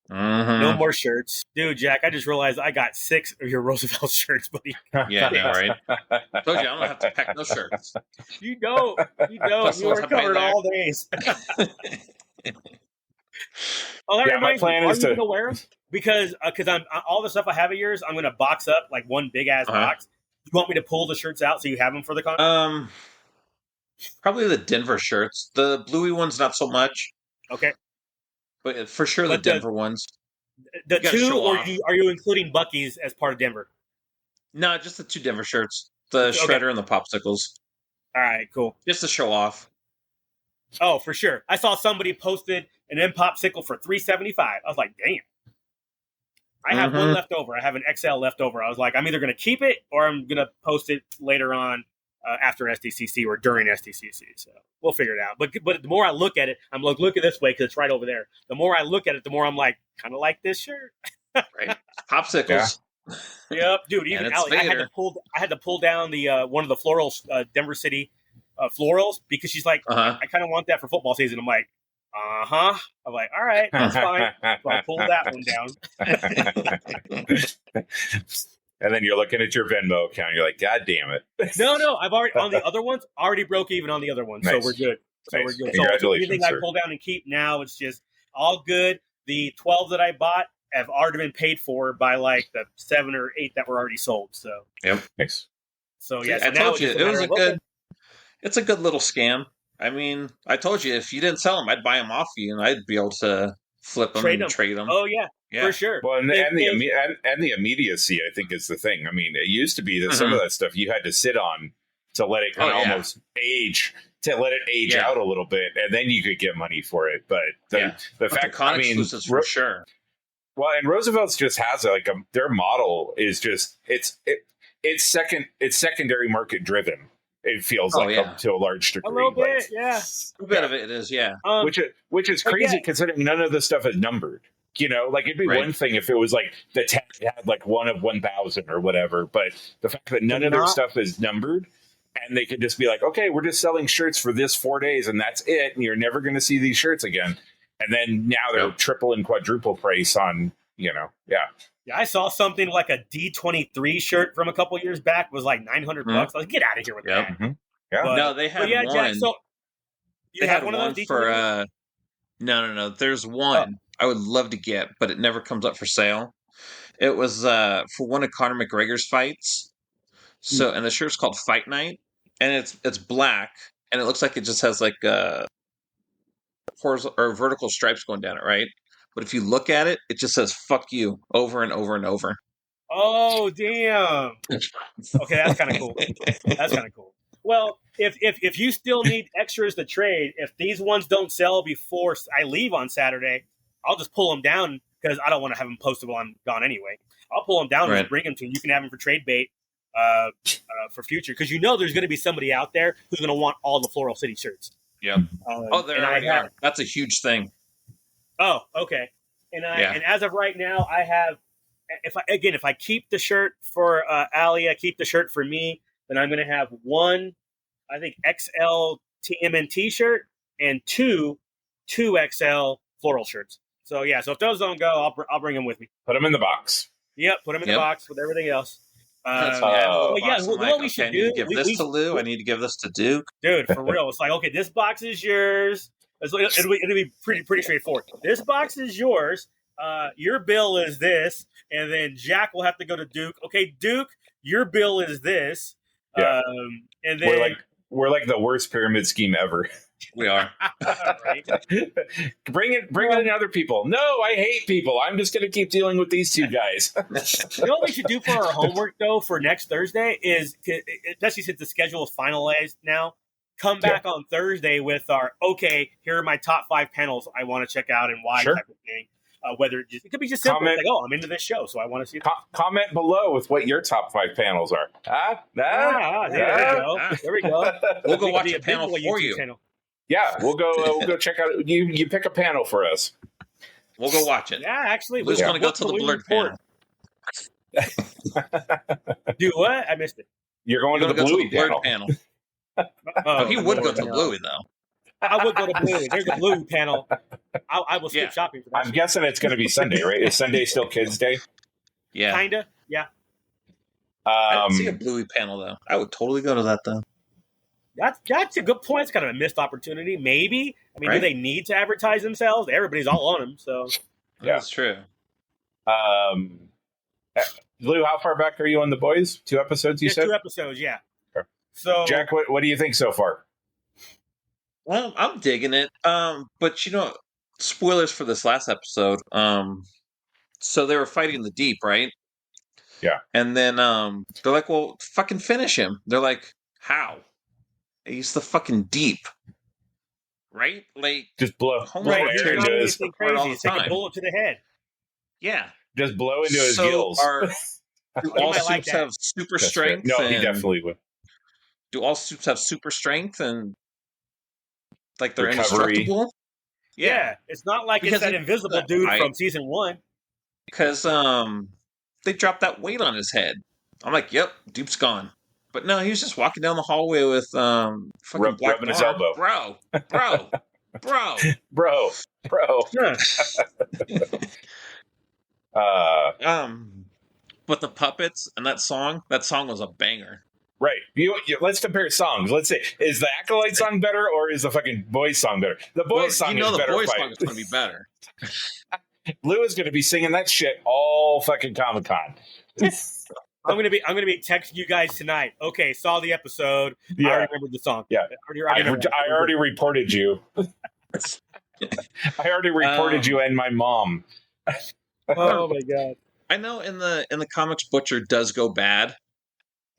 Mm-hmm. No more shirts. Dude, Jack, I just realized I got 6 of your Roosevelt shirts, buddy. Yeah, I know, right? I told you, I don't have to pack no shirts. You don't. You were covered all days. My plan is to wear them? Because I'm all the stuff I have of yours, I'm going to box up like one big-ass box. You want me to pull the shirts out so you have them for the con? Probably the Denver shirts. The bluey ones, not so much. Okay. But for sure, the Denver ones. The two, or are you including Bucky's as part of Denver? No, just the 2 Denver shirts. The Shredder and the Popsicles. All right, cool. Just to show off. Oh, for sure. I saw somebody posted an M Popsicle for $3.75. I was like, damn. I have one left over. I have an XL left over. I was like, I'm either going to keep it or I'm going to post it later on after SDCC or during SDCC. So we'll figure it out. But the more I look at it, I'm like, look at this way because it's right over there. The more I look at it, the more I'm like, kind of like this shirt. Right. Popsicles. Yeah. Yep, dude. Even Allie, I had to pull down the one of the florals, Denver City florals, because she's like, I kind of want that for football season. I'm like, I'm like, all right, that's fine. So I pulled that one down. And then you're looking at your Venmo account. And you're like, God damn it! No, I've already on the other ones. Already broke even on the other ones, nice. So we're good. Nice. So Congratulations, anything I pull down and keep now, it's just all good. The 12 that I bought have already been paid for by like the 7 or 8 that were already sold. So nice. So yeah, I told you it was a good. It's a good little scam. I mean, I told you if you didn't sell them, I'd buy them off you, and I'd be able to flip them and trade them. Oh yeah, for sure. Well, and the immediacy, I think, is the thing. I mean, it used to be that some of that stuff you had to sit on to let it almost age, to let it age out a little bit, and then you could get money for it. But the fact, I mean, for sure. Well, and Roosevelt's just has their model is just it's secondary market driven. It feels up to a large degree. A little bit, A bit of it is, which is crazy considering none of the stuff is numbered. Like it'd be one thing if it was like the tag had like 1 of 1,000 or whatever, but the fact that none of their stuff is numbered and they could just be like, okay, we're just selling shirts for this 4 days and that's it, and you're never going to see these shirts again. And then now they're triple and quadruple price on, Yeah, I saw something like a D23 shirt from a couple years back was like $900. I was like, get out of here with that. Mm-hmm. Yeah. No, they had one. Jack, so you had one of those for no. There's one I would love to get, but it never comes up for sale. It was for one of Conor McGregor's fights. So and the shirt's called Fight Night, and it's black, and it looks like it just has like horizontal or vertical stripes going down it, right? But if you look at it, it just says "fuck you" over and over and over. Oh, damn! Okay, that's kind of cool. That's kind of cool. Well, if you still need extras to trade, if these ones don't sell before I leave on Saturday, I'll just pull them down because I don't want to have them posted while I'm gone anyway. I'll pull them down and just bring them to you. You can have them for trade bait for future, because there's going to be somebody out there who's going to want all the Floral City shirts. Yeah. There already are. That's a huge thing. Oh, okay. And as of right now, I have. If I keep the shirt for Ali, I keep the shirt for me, then I'm going to have one, I think XL TMNT shirt and two XL floral shirts. So yeah, so if those don't go, I'll bring them with me. Put them in the box. Yep, put them in the box with everything else. What we should do? I need to give this to Lou. I need to give this to Duke. Dude, for real, it's like, okay, this box is yours. It'll be pretty straightforward. This box is yours. Your bill is this, and then Jack will have to go to Duke. Okay, Duke, your bill is this. Yeah. And then we're like the worst pyramid scheme ever. We are. Right. Bring in other people. No, I hate people. I'm just going to keep dealing with these two guys. You know what we should do for our homework though for next Thursday is, especially since the schedule is finalized now, come back on Thursday with our here are my top 5 panels I want to check out and why type of thing. Whether it could be just simple, like, I'm into this show, so I want to see it. Comment below with what your top 5 panels are. There we go. We'll go watch a panel for you. Channel. Yeah, we'll go check out. You pick a panel for us. We'll go watch it. Yeah, actually, we're going to go to the blurred panel. Do what? I missed it. You're going to the Bluey panel. He would go to Bluey though. I would go to Bluey. There's a Bluey panel. I will skip shopping for that. I'm guessing it's going to be Sunday, right? Is Sunday still Kids Day? Yeah, kinda. Yeah. I didn't see a Bluey panel though. I would totally go to that though. That's a good point. It's kind of a missed opportunity. Maybe. I mean, do they need to advertise themselves? Everybody's all on them. So yeah, that's true. Lou, how far back are you on The Boys? 2 episodes, you said? 2 episodes, yeah. Okay. So, Jack, what do you think so far? Well, I'm digging it. But spoilers for this last episode. So they were fighting the Deep, right? Yeah. And then they're like, well, fucking finish him. They're like, how? He's the fucking Deep. Right? Like, just blow air into his crazy. Take a bullet to the head. Yeah. Just blow into his gills. Do all suits have super strength? No, he definitely would. Do all suits have super strength and like they're recovery? Indestructible? Yeah. It's not like it's that invisible dude from season 1. Because they dropped that weight on his head. I'm like, yep, Deep's gone. But no, he was just walking down the hallway with fucking rubbing his elbow. Bro. But the puppets and that song was a banger. Right. Let's compare songs. Let's say, is the Acolyte song better or is the fucking Boys song better? The Boys song is better. The Boys song is going to be better. Lou is going to be singing that shit all fucking Comic-Con. I'm gonna be texting you guys tonight. Okay, saw the episode. Yeah. I remembered the song. Yeah, I already reported you. I already reported you and my mom. Oh my god! I know in the comics, Butcher does go bad.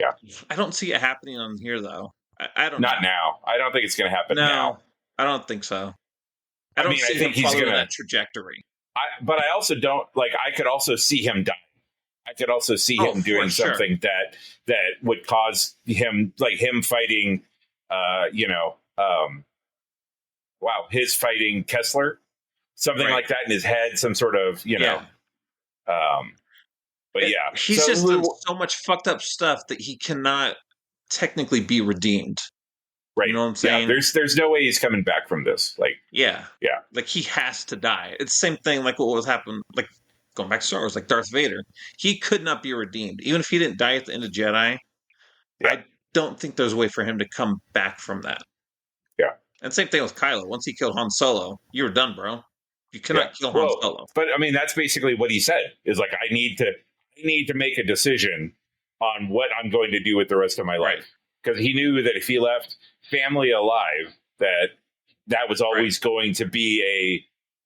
Yeah, I don't see it happening on here though. I don't. Not now. I don't think it's going to happen now. I don't think so. I think he's following that trajectory. But I also don't like. I could also see him die. I could also see him doing something that would cause him, like him fighting, his fighting Kessler, something like that in his head, some sort of, but yeah. He's just done so much fucked up stuff that he cannot technically be redeemed. Right. You know what I'm saying? Yeah, there's no way he's coming back from this. Like, yeah. Like he has to die. It's the same thing like what was happening, like going back to Star Wars, like Darth Vader. He could not be redeemed. Even if he didn't die at the end of Jedi, I don't think there's a way for him to come back from that. Yeah. And same thing with Kylo. Once he killed Han Solo, you were done, bro. You cannot kill Han Solo. But I mean, that's basically what he said. Is like, I need to make a decision on what I'm going to do with the rest of my life. Because he knew that if he left family alive, that was always going to be a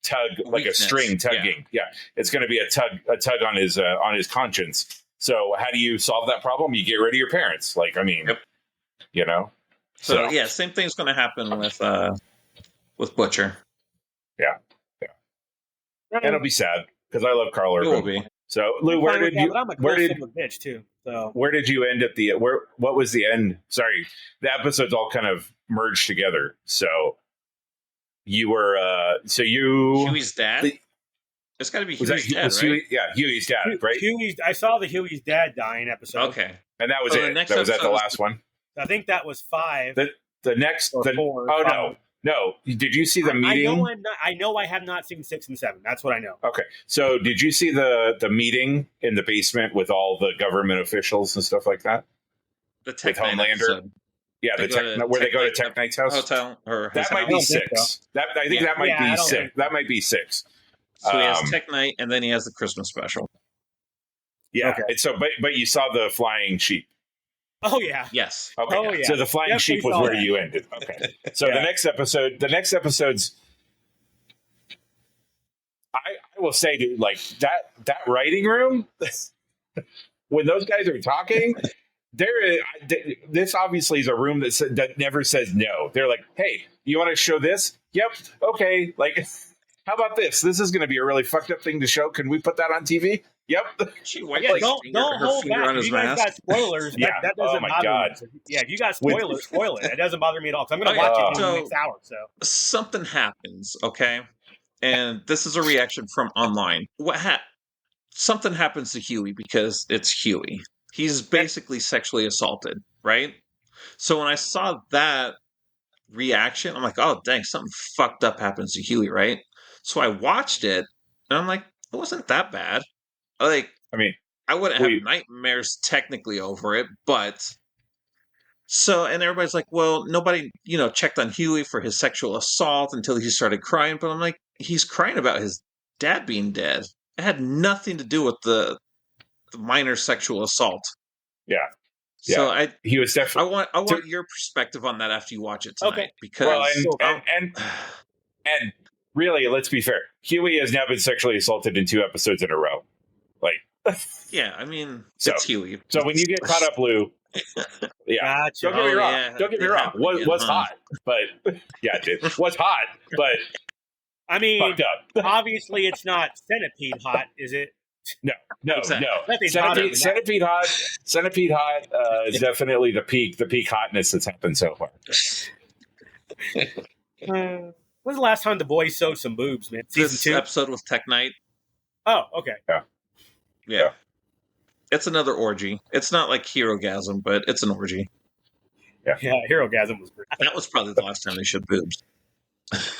tug, like a string tugging. Yeah, it's going to be a tug on his conscience. So how do you solve that problem? You get rid of your parents. Like, I mean, So yeah, same thing's going to happen with Butcher. Yeah. And it'll be sad because I love Carl Urban. It will be. So Lou, where did you? I'm a bitch too. So where did you end at the? What was the end? Sorry, the episodes all kind of merged together. So you were. So you. Huey's dad. It's got to be Huey's dad, right? Huey, yeah, Huey's dad, right? I saw the Huey's dad dying episode. Okay, and that was it. That was the last one. I think that was 5. The next. Or 4. Oh no. No, did you see the meeting? I know I have not seen 6 and 7. That's what I know. Okay, so did you see the meeting in the basement with all the government officials and stuff like that? The Tech with Homelander, episode. Yeah, where they go to Tech Knight's house, hotel, or that might be 6. I think that might be 6. That might be 6. So he has Tech Night, and then he has the Christmas special. Yeah, okay. And so but you saw the flying sheep. Oh yeah. Yes. Okay. Oh, yeah. So the flying sheep was where you ended. Okay. So the next episode's I will say, dude, like that writing room when those guys are talking, this obviously is a room that never says no. They're like, "Hey, you want to show this? Yep. Okay. Like, how about this? This is going to be a really fucked up thing to show. Can we put that on TV? Yep." Don't hold back. If you guys got spoilers, that doesn't bother me. Yeah, if you got spoilers, spoil it. It doesn't bother me at all. Because I'm going to watch it in the next hour. So something happens, okay? And this is a reaction from online. Something happens to Huey because it's Huey. He's basically sexually assaulted, right? So when I saw that reaction, I'm like, oh, dang, something fucked up happens to Huey, right? So I watched it, and I'm like, it wasn't that bad. Like, I mean, I wouldn't have nightmares technically over it, but and everybody's like, well, nobody, checked on Huey for his sexual assault until he started crying. But I'm like, he's crying about his dad being dead. It had nothing to do with the minor sexual assault. Yeah. So he was definitely. I want your perspective on that after you watch it tonight. Okay. Because and really, let's be fair. Huey has now been sexually assaulted in 2 episodes in a row. Like, yeah, I mean, it's Huey. So when you get caught up, Lou, yeah, gotcha. Don't get me wrong. Yeah, don't get me wrong. Was hot, but yeah, dude, was hot, but I mean, fucked up. Obviously, it's not centipede hot, is it? No. Centipede hot is definitely the peak hotness that's happened so far. When's the last time the boys showed some boobs, man? Season 2 episode with Tech Night. Oh, okay. Yeah. It's another orgy. It's not like Herogasm, but it's an orgy. Yeah, Herogasm was great. That was probably the last time they showed boobs.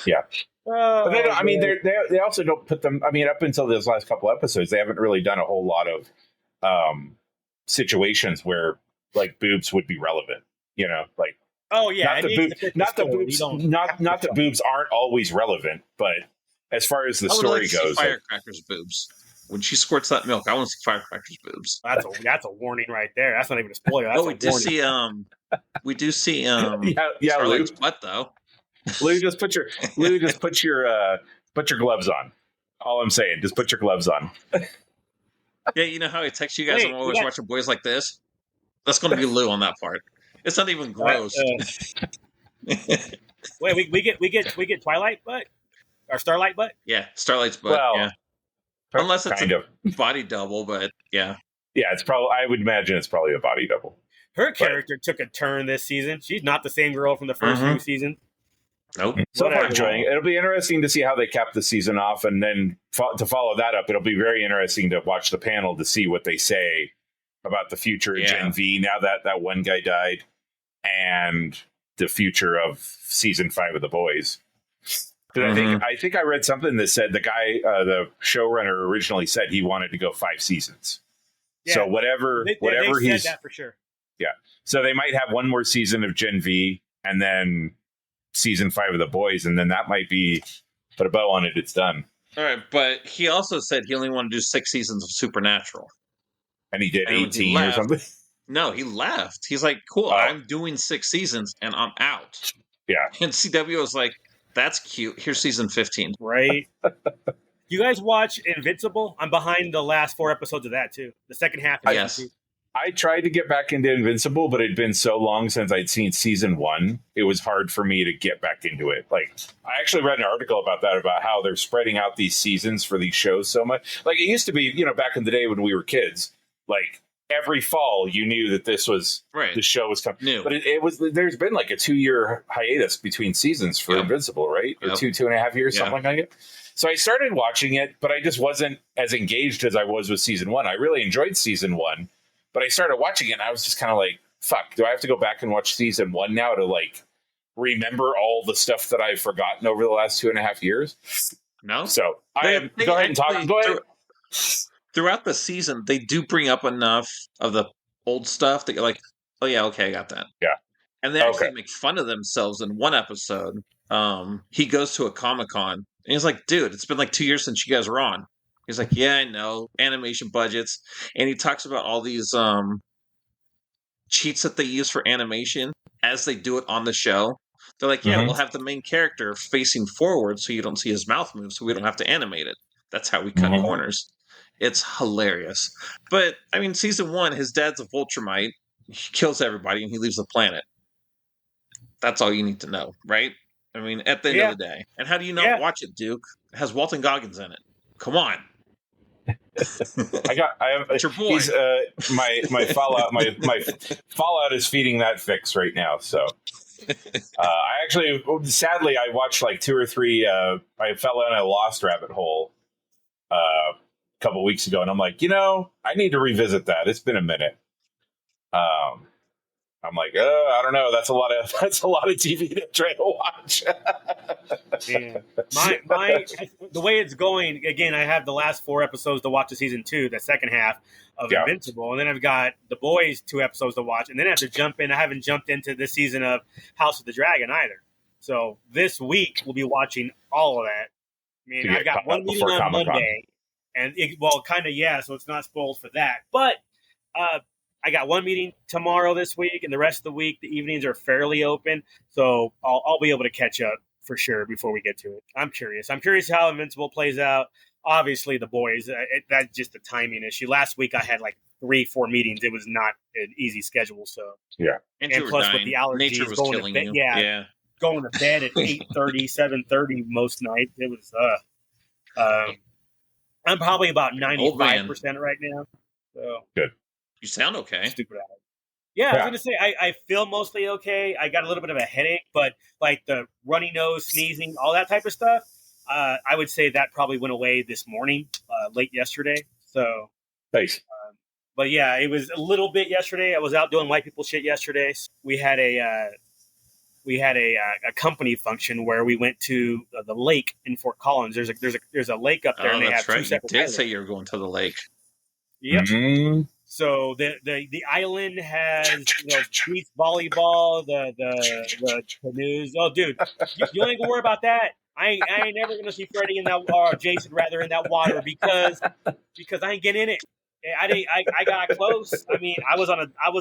Yeah. But they don't, I mean, they also don't put them. I mean, up until those last couple episodes, they haven't really done a whole lot of situations where like boobs would be relevant. Like oh yeah, not the boobs aren't always relevant, but as far as the story goes, Firecracker's boobs. When she squirts that milk, I want to see Firecracker's boobs. That's a warning right there. That's not even a spoiler. That's we do see Starlight's butt though. Lou, just put your gloves on. All I'm saying, just put your gloves on. Yeah, you know how I text you guys? I'm always watching boys like this. That's going to be Lou on that part. It's not even gross. Wait, we get Twilight butt or Starlight butt? Yeah, Starlight's butt. Well, yeah. Unless it's a body double, but yeah. Yeah, it's probably. I would imagine it's probably a body double. Her character took a turn this season. She's not the same girl from the first few seasons. Nope. So far, enjoying it. It'll be interesting to see how they cap the season off, and then to follow that up, it'll be very interesting to watch the panel to see what they say about the future of Gen V. Now that one guy died, and the future of season 5 of The Boys. I think I read something that said the guy, the showrunner, originally said he wanted to go 5 seasons. Yeah, so whatever they he's said that for sure. Yeah, so they might have one more season of Gen V, and then season 5 of The Boys, and then that might be put a bow on it. It's done. All right, but he also said he only wanted to do 6 seasons of Supernatural, and he did 18 or something. No, he left. He's like, "Cool, I'm doing 6 seasons, and I'm out." Yeah, and CW was like, "That's cute. Here's season 15." Right. You guys watch Invincible? I'm behind the last 4 episodes of that too. The second half. Yes. I tried to get back into Invincible, but it'd been so long since I'd seen season 1. It was hard for me to get back into it. Like, I actually read an article about that, about how they're spreading out these seasons for these shows so much. Like, it used to be, back in the day when we were kids, like every fall you knew that this was the show was coming. New. But it was, there's been like a 2-year hiatus between seasons for Invincible, right? Or 2.5 years, something like that. So I started watching it, but I just wasn't as engaged as I was with season 1. I really enjoyed season 1. But I started watching it, and I was just kind of like, fuck, do I have to go back and watch season 1 now to, like, remember all the stuff that I've forgotten over the last 2.5 years? No. So, go ahead and talk. Go ahead. Throughout the season, they do bring up enough of the old stuff that you're like, oh, yeah, okay, I got that. Yeah. And they actually make fun of themselves in one episode. He goes to a Comic-Con, and he's like, dude, it's been like 2 years since you guys were on. He's like, yeah, I know, animation budgets. And he talks about all these cheats that they use for animation as they do it on the show. They're like, yeah, we'll have the main character facing forward so you don't see his mouth move, so we don't have to animate it. That's how we cut corners. It's hilarious. But, I mean, season 1, his dad's a Viltrumite. He kills everybody, and he leaves the planet. That's all you need to know, right? I mean, at the end of the day. And how do you not watch it, Duke? It has Walton Goggins in it. Come on. I have your boy. He's my Fallout. My Fallout is feeding that fix right now. So I actually, sadly, I watched like 2 or 3. I fell in a Lost rabbit hole a couple weeks ago, and I'm like, I need to revisit that. It's been a minute. I'm like, I don't know. That's a lot of TV to try to watch. Yeah. The way it's going, again, I have the last 4 episodes to watch of season 2, the second half of Invincible, and then I've got The Boys 2 episodes to watch, and then I have to jump in. I haven't jumped into this season of House of the Dragon either. So this week we'll be watching all of that. I mean, I've got one meeting on Monday, and so it's not spoiled for that. But I got one meeting tomorrow this week, and the rest of the week, the evenings are fairly open. So I'll be able to catch up for sure before we get to it. I'm curious. I'm curious how Invincible plays out. Obviously, The Boys, that's just a timing issue. Last week, I had like 3-4 meetings. It was not an easy schedule. So and plus with the allergies, nature was killing you. Going to bed at 8:30, 7:30 most nights. It was. I'm probably about 95% right now. So good. You sound okay. Stupid allergy. Yeah, I was going to say, I feel mostly okay. I got a little bit of a headache, but like the runny nose, sneezing, all that type of stuff, I would say that probably went away this morning, late yesterday. So, thanks. But yeah, it was a little bit yesterday. I was out doing white people shit yesterday. We had a company function where we went to the lake in Fort Collins. There's a lake up there, and they have 2 separate. You did say you were going to the lake. Yep. Mm-hmm. So the island has beach volleyball, the canoes. Oh, dude, you ain't gonna worry about that. I ain't never gonna see Freddie in that, or Jason rather, in that water because I ain't getting in it. I got close. I mean, I was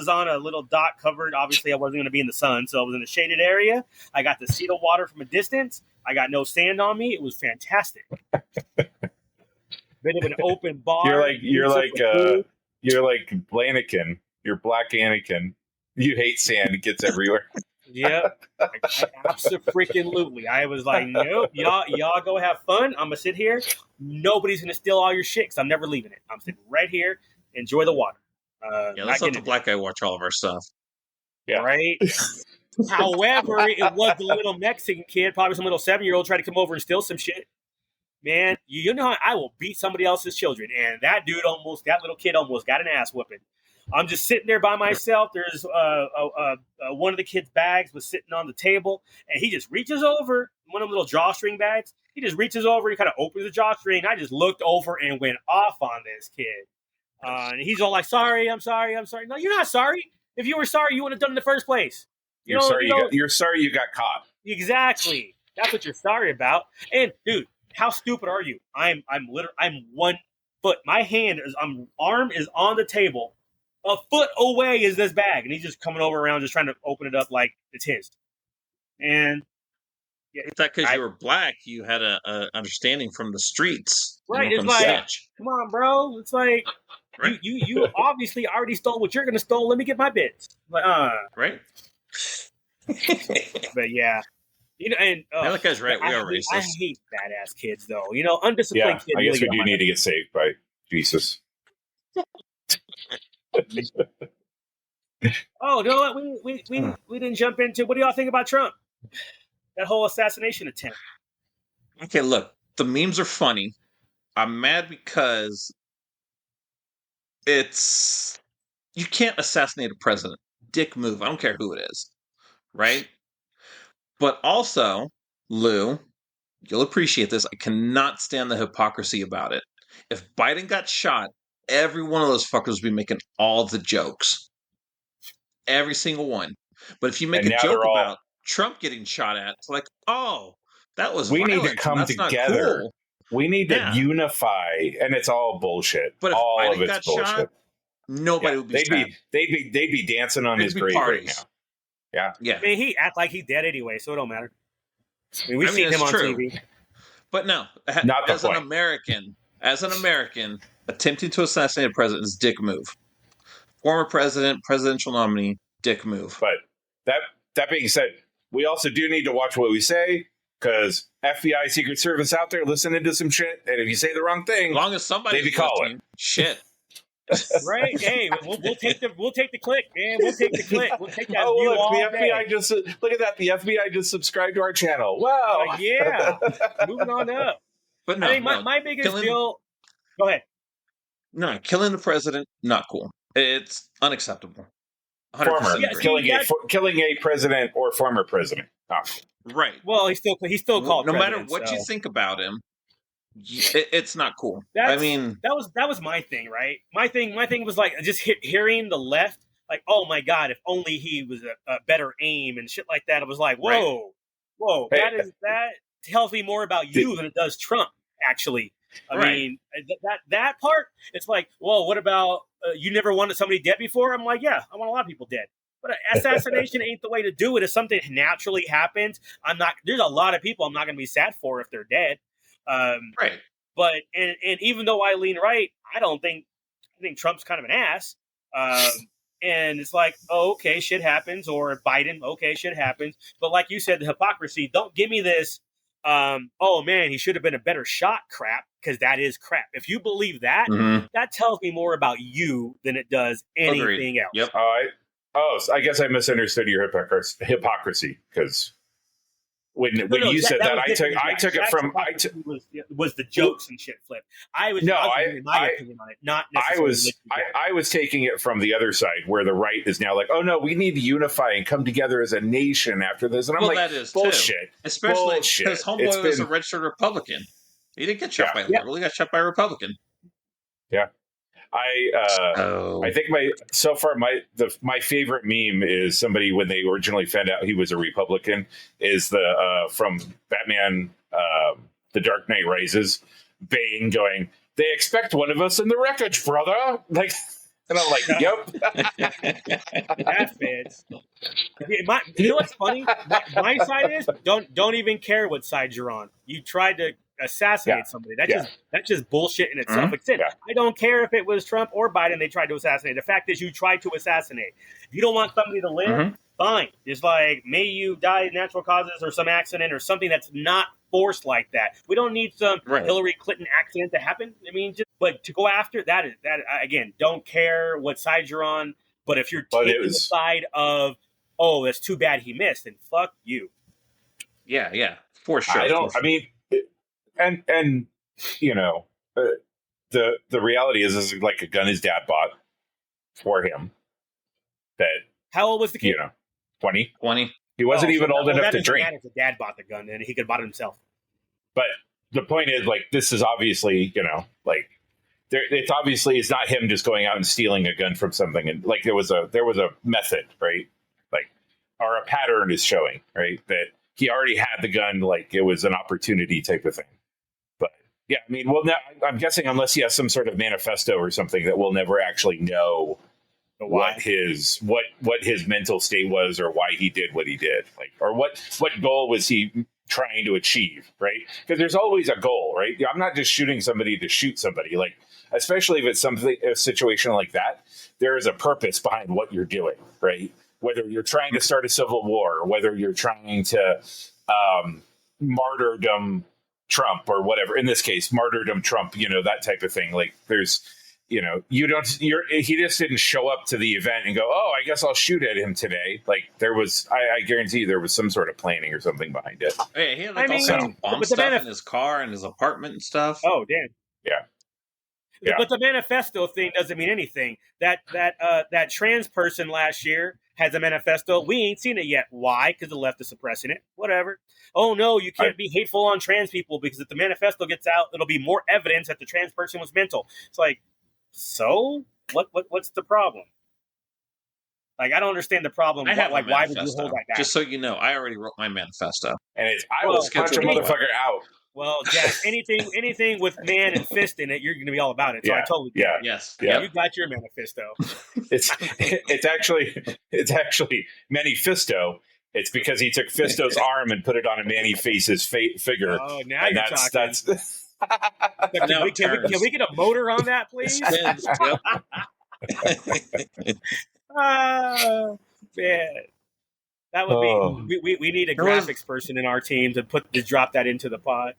on a little dock covered. Obviously, I wasn't gonna be in the sun, so I was in a shaded area. I got to see the water from a distance. I got no sand on me. It was fantastic. Bit of an open bar. You're like Blaniken. You're Black Anakin. You hate sand. It gets everywhere. Yeah. Absolutely. I was like, nope, y'all go have fun. I'm going to sit here. Nobody's going to steal all your shit because I'm never leaving it. I'm sitting right here. Enjoy the water. Let's let the black guy watch all of our stuff. Yeah. Right? However, it was the little Mexican kid, probably some little 7-year-old, trying to come over and steal some shit. Man, you know how I will beat somebody else's children, and that little kid almost got an ass whooping. I'm just sitting there by myself. There's one of the kids' bags was sitting on the table, and he just reaches over, one of them little drawstring bags. He just reaches over, he kind of opens the drawstring. I just looked over and went off on this kid. And he's all like, sorry, I'm sorry. No, you're not sorry. If you were sorry, you would have done it in the first place. You're sorry you got caught. Exactly. That's what you're sorry about. And dude, how stupid are you? I'm 1 foot. My arm is on the table. A foot away is this bag, and he's just coming over around, just trying to open it up like it's his. And it's not because you were black. You had a understanding from the streets, right? It's like, come on, bro. It's like Right. You obviously already stole what you're going to steal. Let me get my bits. Like, right. But yeah. And that guy's right. We are racist. I hate badass kids, though. Undisciplined kids. I guess we do need to get saved by Jesus. Oh, you know what? We didn't jump into. What do y'all think about Trump? That whole assassination attempt. Okay, look, the memes are funny. I'm mad because you can't assassinate a president. Dick move. I don't care who it is. Right? But also, Lou, you'll appreciate this. I cannot stand the hypocrisy about it. If Biden got shot, every one of those fuckers would be making all the jokes. Every single one. But if you make a joke about Trump getting shot at, it's like, oh, that was we violence, need to come together. Cool. We need to unify, and it's all bullshit. But if all Biden of it's got bullshit. Shot, nobody would be sad. They'd be dancing on his grave right now. Yeah. I mean, he act like he's dead anyway, so it don't matter. I mean, we've seen him on TV. But no, as an American, attempting to assassinate a president is dick move. Former president, presidential nominee, dick move. But that being said, we also do need to watch what we say, because FBI, Secret Service out there listening to some shit, and if you say the wrong thing, as long as somebody's they be calling shit. Right? Hey, we'll take the click, man. We'll take the click. We'll take that. Oh, look, the FBI just look at that. The FBI just subscribed to our channel. Wow. Yeah. Moving on up. But no, I think my biggest deal. Go ahead. No, killing the president, not cool. It's unacceptable. 100%. Killing a president or former president. Right. Well, he's still called. No matter what you think about him, it's not cool. I mean, that was my thing, right? My thing was like just hearing the left, like, oh my god, if only he was a better aim and shit like that. I was like, whoa, hey, that tells me more about you than it does Trump. Actually, I mean that part. It's like, well, what about you never wanted somebody dead before? I'm like, yeah, I want a lot of people dead. But assassination ain't the way to do it. If something naturally happens, there's a lot of people I'm not going to be sad for if they're dead. Right. But and even though I lean right, I think Trump's kind of an ass. And it's like, oh, okay, shit happens. Or Biden, okay, shit happens. But like you said, the hypocrisy, don't give me this, oh man, he should have been a better shot crap, because that is crap. If you believe that, that tells me more about you than it does anything else. Yep. So I guess I misunderstood your hypocrisy, because when you said that, I took it from was the jokes and shit flip. I was my opinion on it, not necessarily. I was taking it from the other side, where the right is now like, oh no, we need to unify and come together as a nation after this, and I'm like, that is bullshit. Too. Especially because homeboy was a registered Republican. He didn't get shot by a liberal; he got shot by a Republican. Yeah. I think my favorite meme is somebody, when they originally found out he was a Republican, is the from Batman, The Dark Knight Rises, Bane going, "They expect one of us in the wreckage, brother." Like, and I'm like, "Yep." That fits. You know what's funny? My side is don't even care what side you're on. You tried to assassinate somebody. That's just bullshit in itself. Except I don't care if it was Trump or Biden they tried to assassinate. The fact is, you tried to assassinate. If you don't want somebody to live, fine. Just like, may you die of natural causes or some accident or something that's not forced like that. We don't need some Hillary Clinton accident to happen. I mean, but to go after that again, don't care what side you're on. But if you're taking the side of, oh, that's too bad he missed, then fuck you. Yeah, for sure. I mean. And you know, the reality is like a gun his dad bought for him. That, how old was the kid? 20. He wasn't even old enough to drink. If the dad bought the gun, and he could have bought it himself. But the point is, like, this is obviously, like, it's obviously it's not him just going out and stealing a gun from something, and like there was a method, right? Like, or a pattern is showing, right, that he already had the gun, like it was an opportunity type of thing. But yeah, I mean, I'm guessing unless he has some sort of manifesto or something, that we'll never actually know what his mental state was, or why he did what he did, like, or what goal was he trying to achieve, right? Because there's always a goal, right? I'm not just shooting somebody to shoot somebody. Like, especially if it's a situation like that, there is a purpose behind what you're doing, right? Whether you're trying to start a civil war, or whether you're trying to martyrdom Trump or whatever. In this case, martyrdom Trump, that type of thing. Like, there's, he just didn't show up to the event and go, oh, I guess I'll shoot at him today. Like, there was, I guarantee you there was some sort of planning or something behind it. Oh, yeah, he had all kinds of bomb stuff in his car and his apartment and stuff. Oh, damn. Yeah. But the manifesto thing doesn't mean anything. That trans person last year has a manifesto. We ain't seen it yet. Why? Because the left is suppressing it. Whatever. Oh, no, you can't be hateful on trans people because if the manifesto gets out, it'll be more evidence that the trans person was mental. It's like, so what's the problem? Like, I don't understand the problem. Why would you hold that back? Just so you know, I already wrote my manifesto. And I will punch a motherfucker out. Well, Jack, anything with man and fist in it, you're going to be all about it. So I totally get it. Yes. Yeah. You got your manifesto. It's actually Manifesto. It's because he took Fisto's arm and put it on a Manny Face's figure. Oh, now you're talking. Can we get a motor on that, please? Oh, man. That would be. We need a graphics person in our team to drop that into the pod.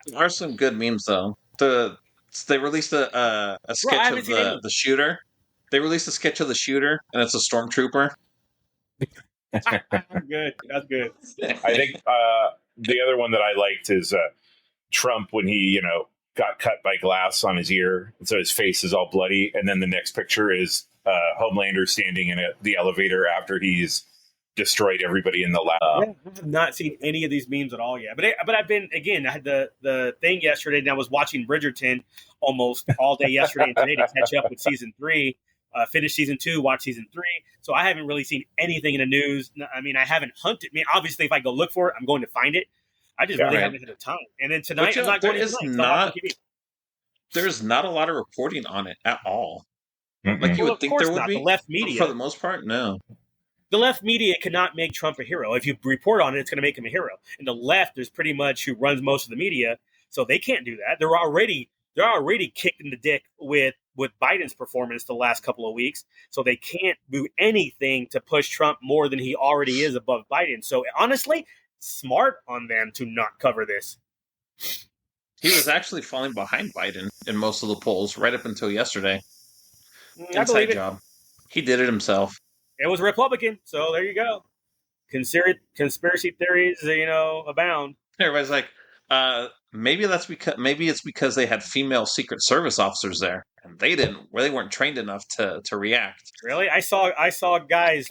There are some good memes though. They released a sketch of the shooter. They released a sketch of the shooter, and it's a stormtrooper. Good. That's good. I think the other one that I liked is Trump when he got cut by glass on his ear, and so his face is all bloody. And then the next picture is Homelander standing in the elevator after he's destroyed everybody in the lab. I have not seen any of these memes at all yet. But I've been, again, I had the thing yesterday, and I was watching Bridgerton almost all day yesterday and today to catch up with season 3. Finish season 2, watch season 3. So I haven't really seen anything in the news. I mean, I haven't hunted. I mean, obviously, if I go look for it, I'm going to find it. I just really haven't had the time. And then tonight, I'm not going to tonight. There's not a lot of reporting on it at all. Mm-mm. Like you would think there would be. The left media, for the most part, no. The left media cannot make Trump a hero. If you report on it, it's going to make him a hero. And the left is pretty much who runs most of the media, so they can't do that. They're already kicked in the dick with Biden's performance the last couple of weeks, so they can't do anything to push Trump more than he already is above Biden. So honestly, smart on them to not cover this. He was actually falling behind Biden in most of the polls right up until yesterday. Inside job. He did it himself. It was Republican, so there you go. Conspiracy theories, abound. Everybody's like, maybe it's because they had female Secret Service officers there, and they weren't trained enough to react. Really, I saw guys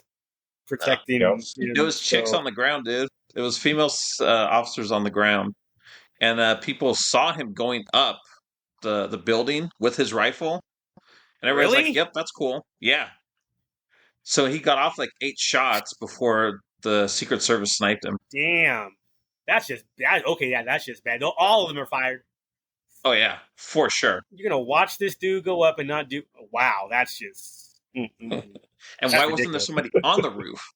protecting. It was chicks on the ground, dude. It was female officers on the ground, and people saw him going up the building with his rifle, and everybody's like, "Yep, that's cool." Yeah. So he got off like 8 shots before the Secret Service sniped him. Damn. That's just bad. Okay, yeah, that's just bad. All of them are fired. Oh, yeah, for sure. You're going to watch this dude go up and not do... Wow, that's just... And that's why wasn't there somebody on the roof?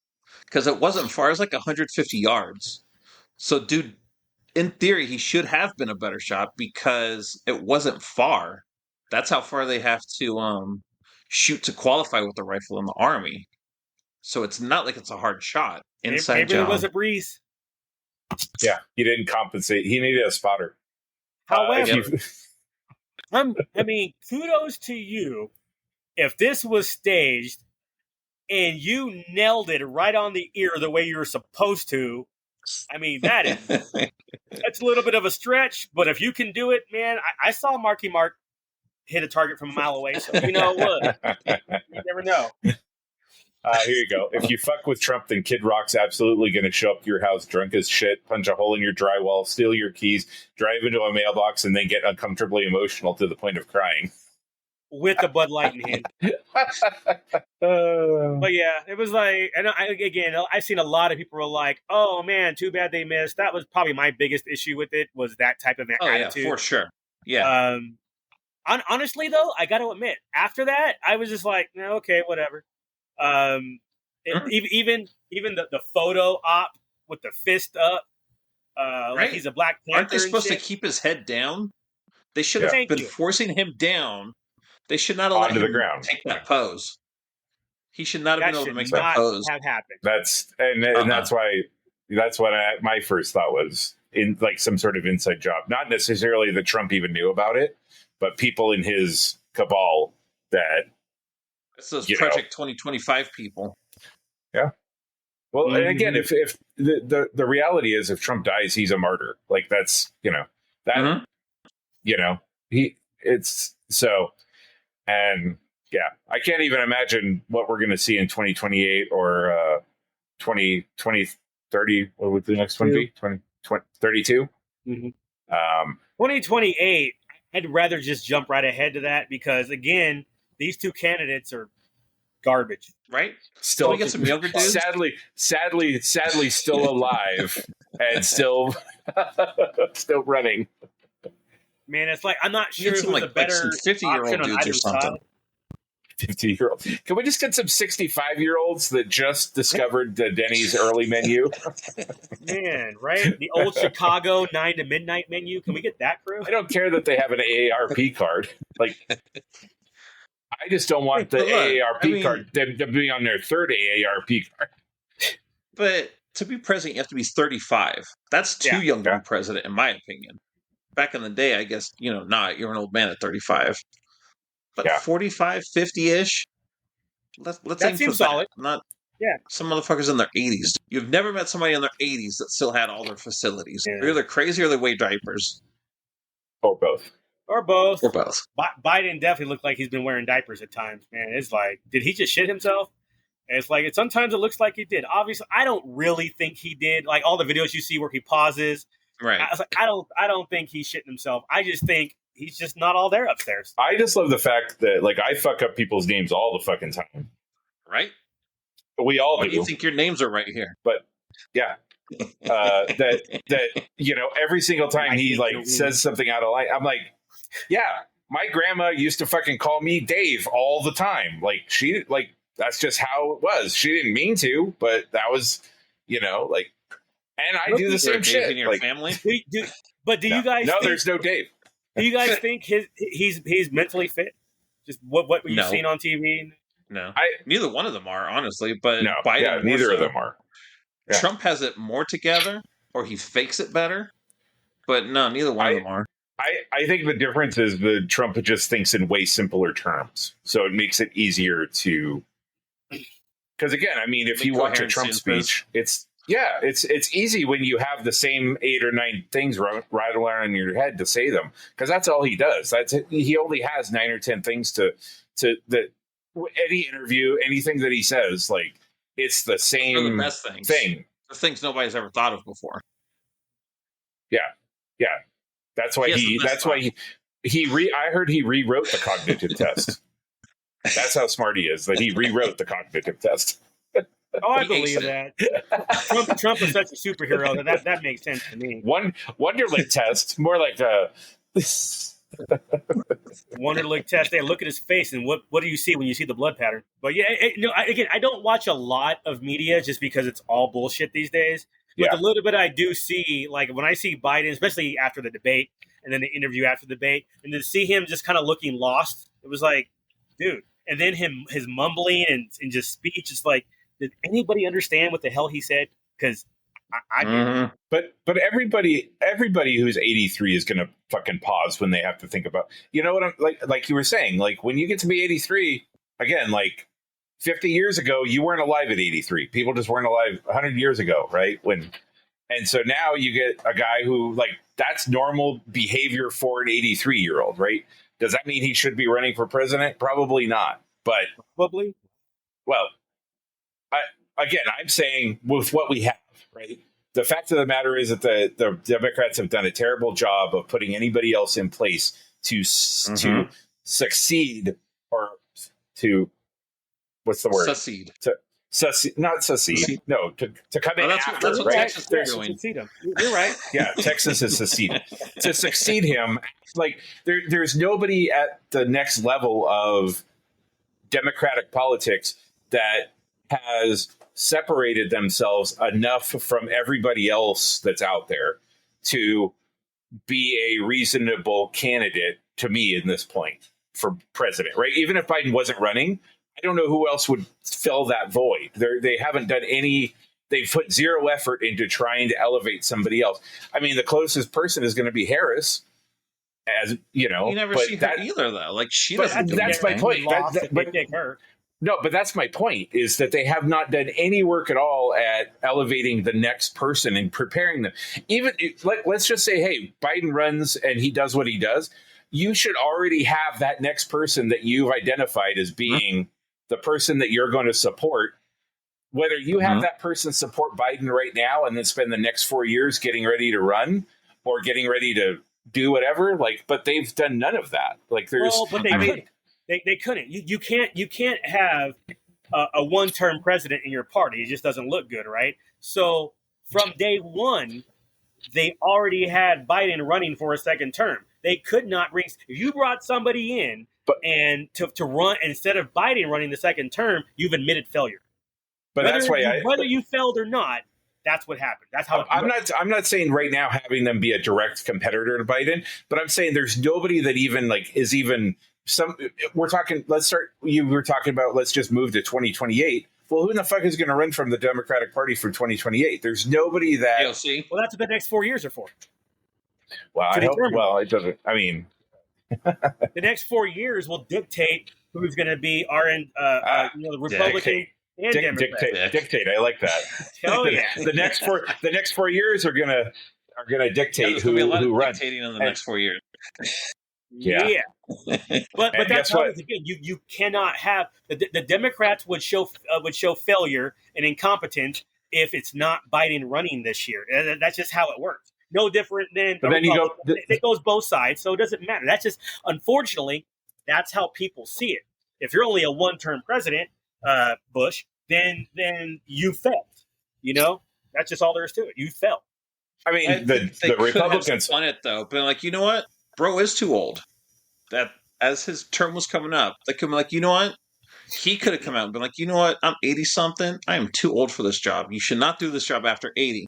Because it wasn't far. It was like 150 yards. So, dude, in theory, he should have been a better shot because it wasn't far. That's how far they have to... shoot to qualify with the rifle in the Army. So it's not like it's a hard shot. Inside maybe it was a breeze. Yeah, he didn't compensate. He needed a spotter. However, kudos to you. If this was staged and you nailed it right on the ear the way you were supposed to, that's a little bit of a stretch. But if you can do it, man, I saw Marky Mark hit a target from a mile away. So you know what? You never know. Here you go. If you fuck with Trump, then Kid Rock's absolutely going to show up to your house drunk as shit, punch a hole in your drywall, steal your keys, drive into a mailbox, and then get uncomfortably emotional to the point of crying. With the Bud Light in hand. But yeah, it was like, and I've seen a lot of people were like, oh man, too bad they missed. That was probably my biggest issue with it, was that type of attitude. Yeah, for sure. Yeah. Honestly, though, I got to admit, after that, I was just like, no, okay, whatever. Even the photo op with the fist up, like he's a Black Panther. Aren't they supposed to keep his head down? They should have been forcing him down. They should not allow him the ground. Take that pose. He should not have been able to make that pose. Have happened. That's why that's what my first thought was, in like some sort of inside job. Not necessarily that Trump even knew about it, but people in his cabal that it's those Project 2025 people. Yeah. Well, and again, if the reality is, if Trump dies, he's a martyr. Like that's it's so, and yeah, I can't even imagine what we're going to see in 2028 or 2030. What would the next one be? 2032? 2028, I'd rather just jump right ahead to that because, again, these two candidates are garbage. Right? Still, we get some younger dudes. Sadly, still alive and still running. Man, it's like I'm not sure who's a better 50-year-old dudes or something. 50-year-old. Can we just get some 65-year-olds that just discovered the Denny's early menu? Man, right? The old Chicago 9 to midnight menu. Can we get that crew? I don't care that they have an AARP card. Like, I just don't want the AARP card to be on their third AARP card. But to be president, you have to be 35. That's too young to be president, in my opinion. Back in the day, I guess, you're an old man at 35. But 45, 50-ish, let's aim for solid. That. Not some motherfuckers in their 80s. You've never met somebody in their 80s that still had all their facilities. Yeah. They're either crazy or they wear diapers. Or both. Biden definitely looked like he's been wearing diapers at times, man. It's like, did he just shit himself? And it's like, sometimes it looks like he did. Obviously, I don't really think he did. Like all the videos you see where he pauses. Right. I was like, I don't think he's shitting himself. I just think he's just not all there upstairs. I just love the fact that, like, I fuck up people's names all the fucking time. Right? We all do. You think your names are right here. But, yeah. That every single time he, like, says something out of line, I'm like, yeah, my grandma used to fucking call me Dave all the time. Like, that's just how it was. She didn't mean to, but that was, like, and I do the same shit. In your family? Do you guys? No, there's no Dave. Do you guys think he's mentally fit? Just what you've seen on TV? No, neither one of them are, honestly. But no, Biden, neither of them are. Yeah. Trump has it more together, or he fakes it better. But no, neither one of them are. I think the difference is that Trump just thinks in way simpler terms, so it makes it easier to. Because again, I mean, if you watch a Trump speech, it's easy when you have the same 8 or 9 things right around in your head to say them, because that's all he does. He only has 9 or 10 things to that. Any interview, anything that he says, like, it's the same the best thing. The things nobody's ever thought of before. Yeah. That's why I heard he rewrote the cognitive test. That's how smart he is, that he rewrote the cognitive test. Oh, I believe that. Trump is such a superhero that makes sense to me. Wonderlic test, more like a Wonderlic test. They look at his face, and what do you see when you see the blood pattern? But yeah, I don't watch a lot of media just because it's all bullshit these days. But the little bit I do see, like when I see Biden, especially after the debate and then the interview after the debate, and to see him just kind of looking lost, it was like, dude. And then his mumbling and just speech, it's like, did anybody understand what the hell he said? Because I didn't. But everybody who's 83 is going to fucking pause when they have to think about, what I'm like you were saying, like when you get to be 83 again, like 50 years ago, you weren't alive at 83. People just weren't alive 100 years ago. Right. And so now you get a guy who, like, that's normal behavior for an 83-year-old. Right. Does that mean he should be running for president? Probably not. But probably. Well, I'm saying with what we have, right? The fact of the matter is that the Democrats have done a terrible job of putting anybody else in place to succeed or to, what's the word? Succeed. Not succeed. No, to come in after. That's what Texas is doing. You're right. Yeah, Texas has succeeded. To succeed him, like there's nobody at the next level of Democratic politics that has separated themselves enough from everybody else that's out there to be a reasonable candidate to me in this point for president, right? Even if Biden wasn't running, I don't know who else would fill that void. They haven't done any. They've put zero effort into trying to elevate somebody else. I mean, the closest person is going to be Harris, as you know. You never see her either, though. Like she doesn't. That's my point. No, but that's my point, is that they have not done any work at all at elevating the next person and preparing them. Even let's just say, hey, Biden runs and he does what he does. You should already have that next person that you've identified as being the person that you're going to support. Whether you have that person support Biden right now and then spend the next 4 years getting ready to run or getting ready to do whatever, but they've done none of that. Like they couldn't. You can't have a one-term president in your party. It just doesn't look good, right? So from day one, they already had Biden running for a second term. They could not bring. If you brought somebody in and to run instead of Biden running the second term, you've admitted failure. But that's why whether you failed or not, that's what happened. That's how I'm not saying right now having them be a direct competitor to Biden, but I'm saying there's nobody that even is even some. We're talking. You were talking about let's just move to 2028. Well, who in the fuck is going to run from the Democratic Party for 2028? There's nobody that. AOC. Well, that's what the next 4 years are for. Well, it doesn't. I mean, the next 4 years will dictate who's going to be the Republican. Dictate. I like that. Oh yeah. the next 4 years are gonna dictate who runs. Dictating in the next 4 years. Yeah. But that's how it is. Again, you cannot have the Democrats would show failure and incompetence if it's not Biden running this year. That's just how it works. No different than. But then it goes both sides, so it doesn't matter. That's just unfortunately that's how people see it. If you're only a one-term president. Bush, then you failed. You know, that's just all there is to it. You failed. I mean, the Republicans on it though, but you know what, bro is too old. That as his term was coming up, they could be you know what, he could have come out and been you know what, I'm 80 something. I am too old for this job. You should not do this job after 80.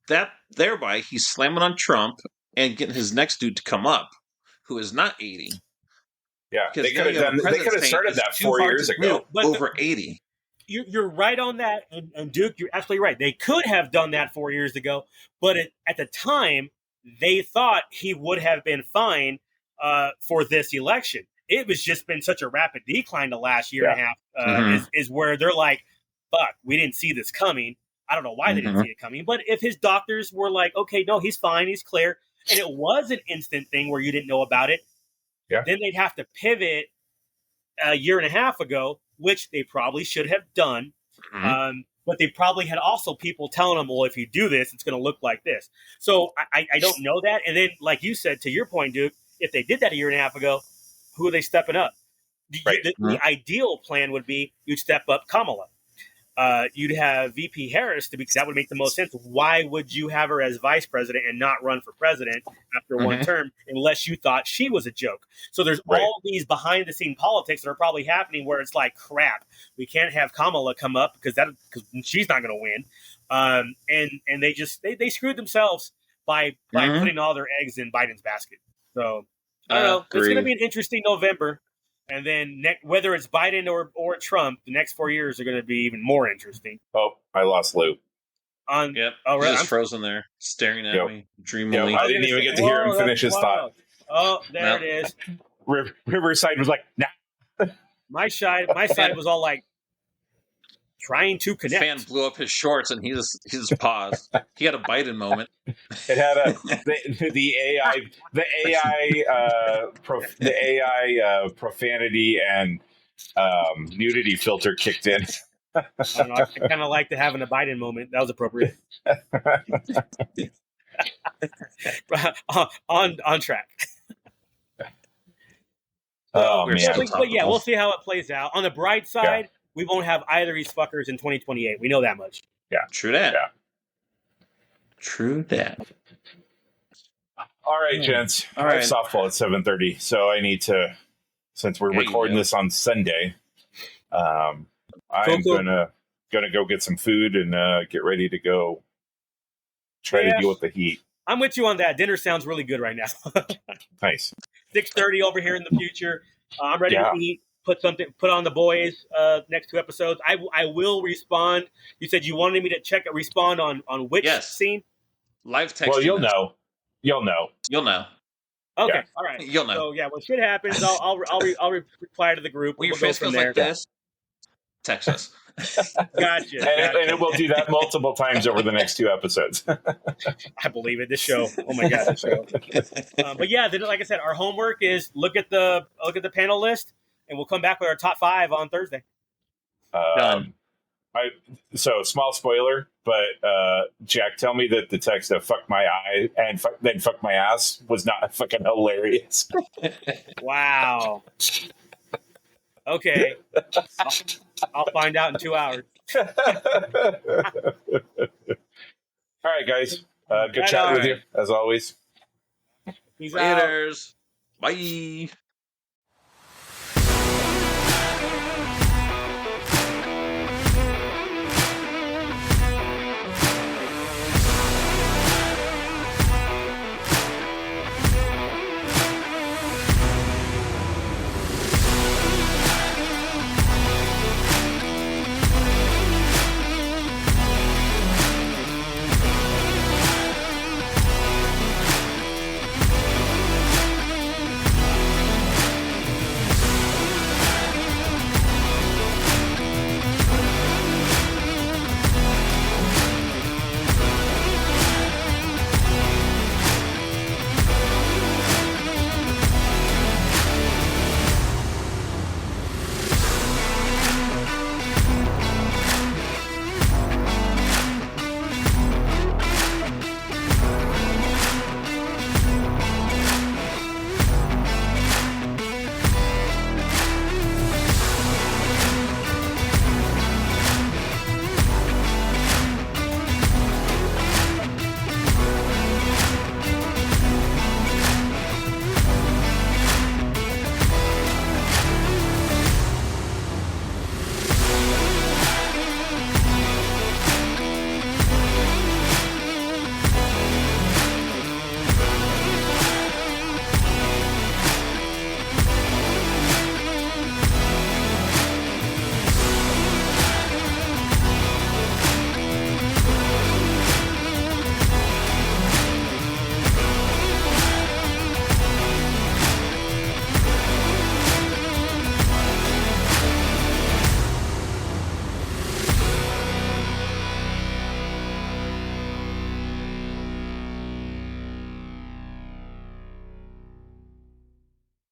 That thereby he's slamming on Trump and getting his next dude to come up, who is not 80. Yeah, they could have started that 4 years ago. Over 80. You're right on that, and Duke, you're absolutely right. They could have done that 4 years ago, but at the time, they thought he would have been fine for this election. It was just been such a rapid decline the last year and a half is where they're like, fuck, we didn't see this coming. I don't know why they didn't see it coming, but if his doctors were like, okay, no, he's fine, he's clear, and it was an instant thing where you didn't know about it, then they'd have to pivot a year and a half ago, which they probably should have done. But they probably had also people telling them, well, if you do this, it's going to look like this. So I don't know that. And then, like you said, to your point, Duke, if they did that a year and a half ago, who are they stepping up? The ideal plan would be you'd step up Kamala. You'd have VP Harris because that would make the most sense. Why would you have her as vice president and not run for president after one term unless you thought she was a joke? So there's all these behind the scene politics that are probably happening where it's like, crap, we can't have Kamala come up because she's not going to win. And they screwed themselves by putting all their eggs in Biden's basket. So I don't know. It's going to be an interesting November. And then whether it's Biden or Trump, the next 4 years are going to be even more interesting. Oh, I lost Lou. Yep. Oh, right. He's just frozen there, staring at me dreamily. I didn't even get to hear him finish his thought. Oh, there it is. Riverside was like, nah. My side was all like, trying to connect. Fan blew up his shorts and he just paused. He had a Biden moment. It had the AI profanity and nudity filter kicked in. I don't know. I kind of liked having a Biden moment. That was appropriate. on track. Oh man! But yeah, we'll see how it plays out. On the bright side. Yeah. We won't have either of these fuckers in 2028. We know that much. Yeah. True that. Yeah. True that. All right, gents. All right. I have softball at 7:30, so I need to, since we're recording this on Sunday, I'm gonna go get some food and get ready to go try to deal with the heat. I'm with you on that. Dinner sounds really good right now. Nice. 6:30 over here in the future. I'm ready to eat. Put on the boys. Next 2 episodes. I will respond. You said you wanted me to respond on which scene? Live text. Well, you'll know. You'll know. Okay, Yeah. all right. You'll know. So yeah, when shit happens, I'll reply to the group. When your We'll face goes like this, text us. Gotcha. And it will do that multiple times over the next 2 episodes. I believe it. This show. Oh my god, this show. But yeah, then, like I said, our homework is look at the panel list, and we'll come back with our top 5 on Thursday. Done. So small spoiler, but Jack, tell me that the text of "fuck my eye" and then "fuck my ass" was not fucking hilarious. Wow. Okay, I'll find out in 2 hours. All right, guys. Good chatting with you as always. Peace out. Bye.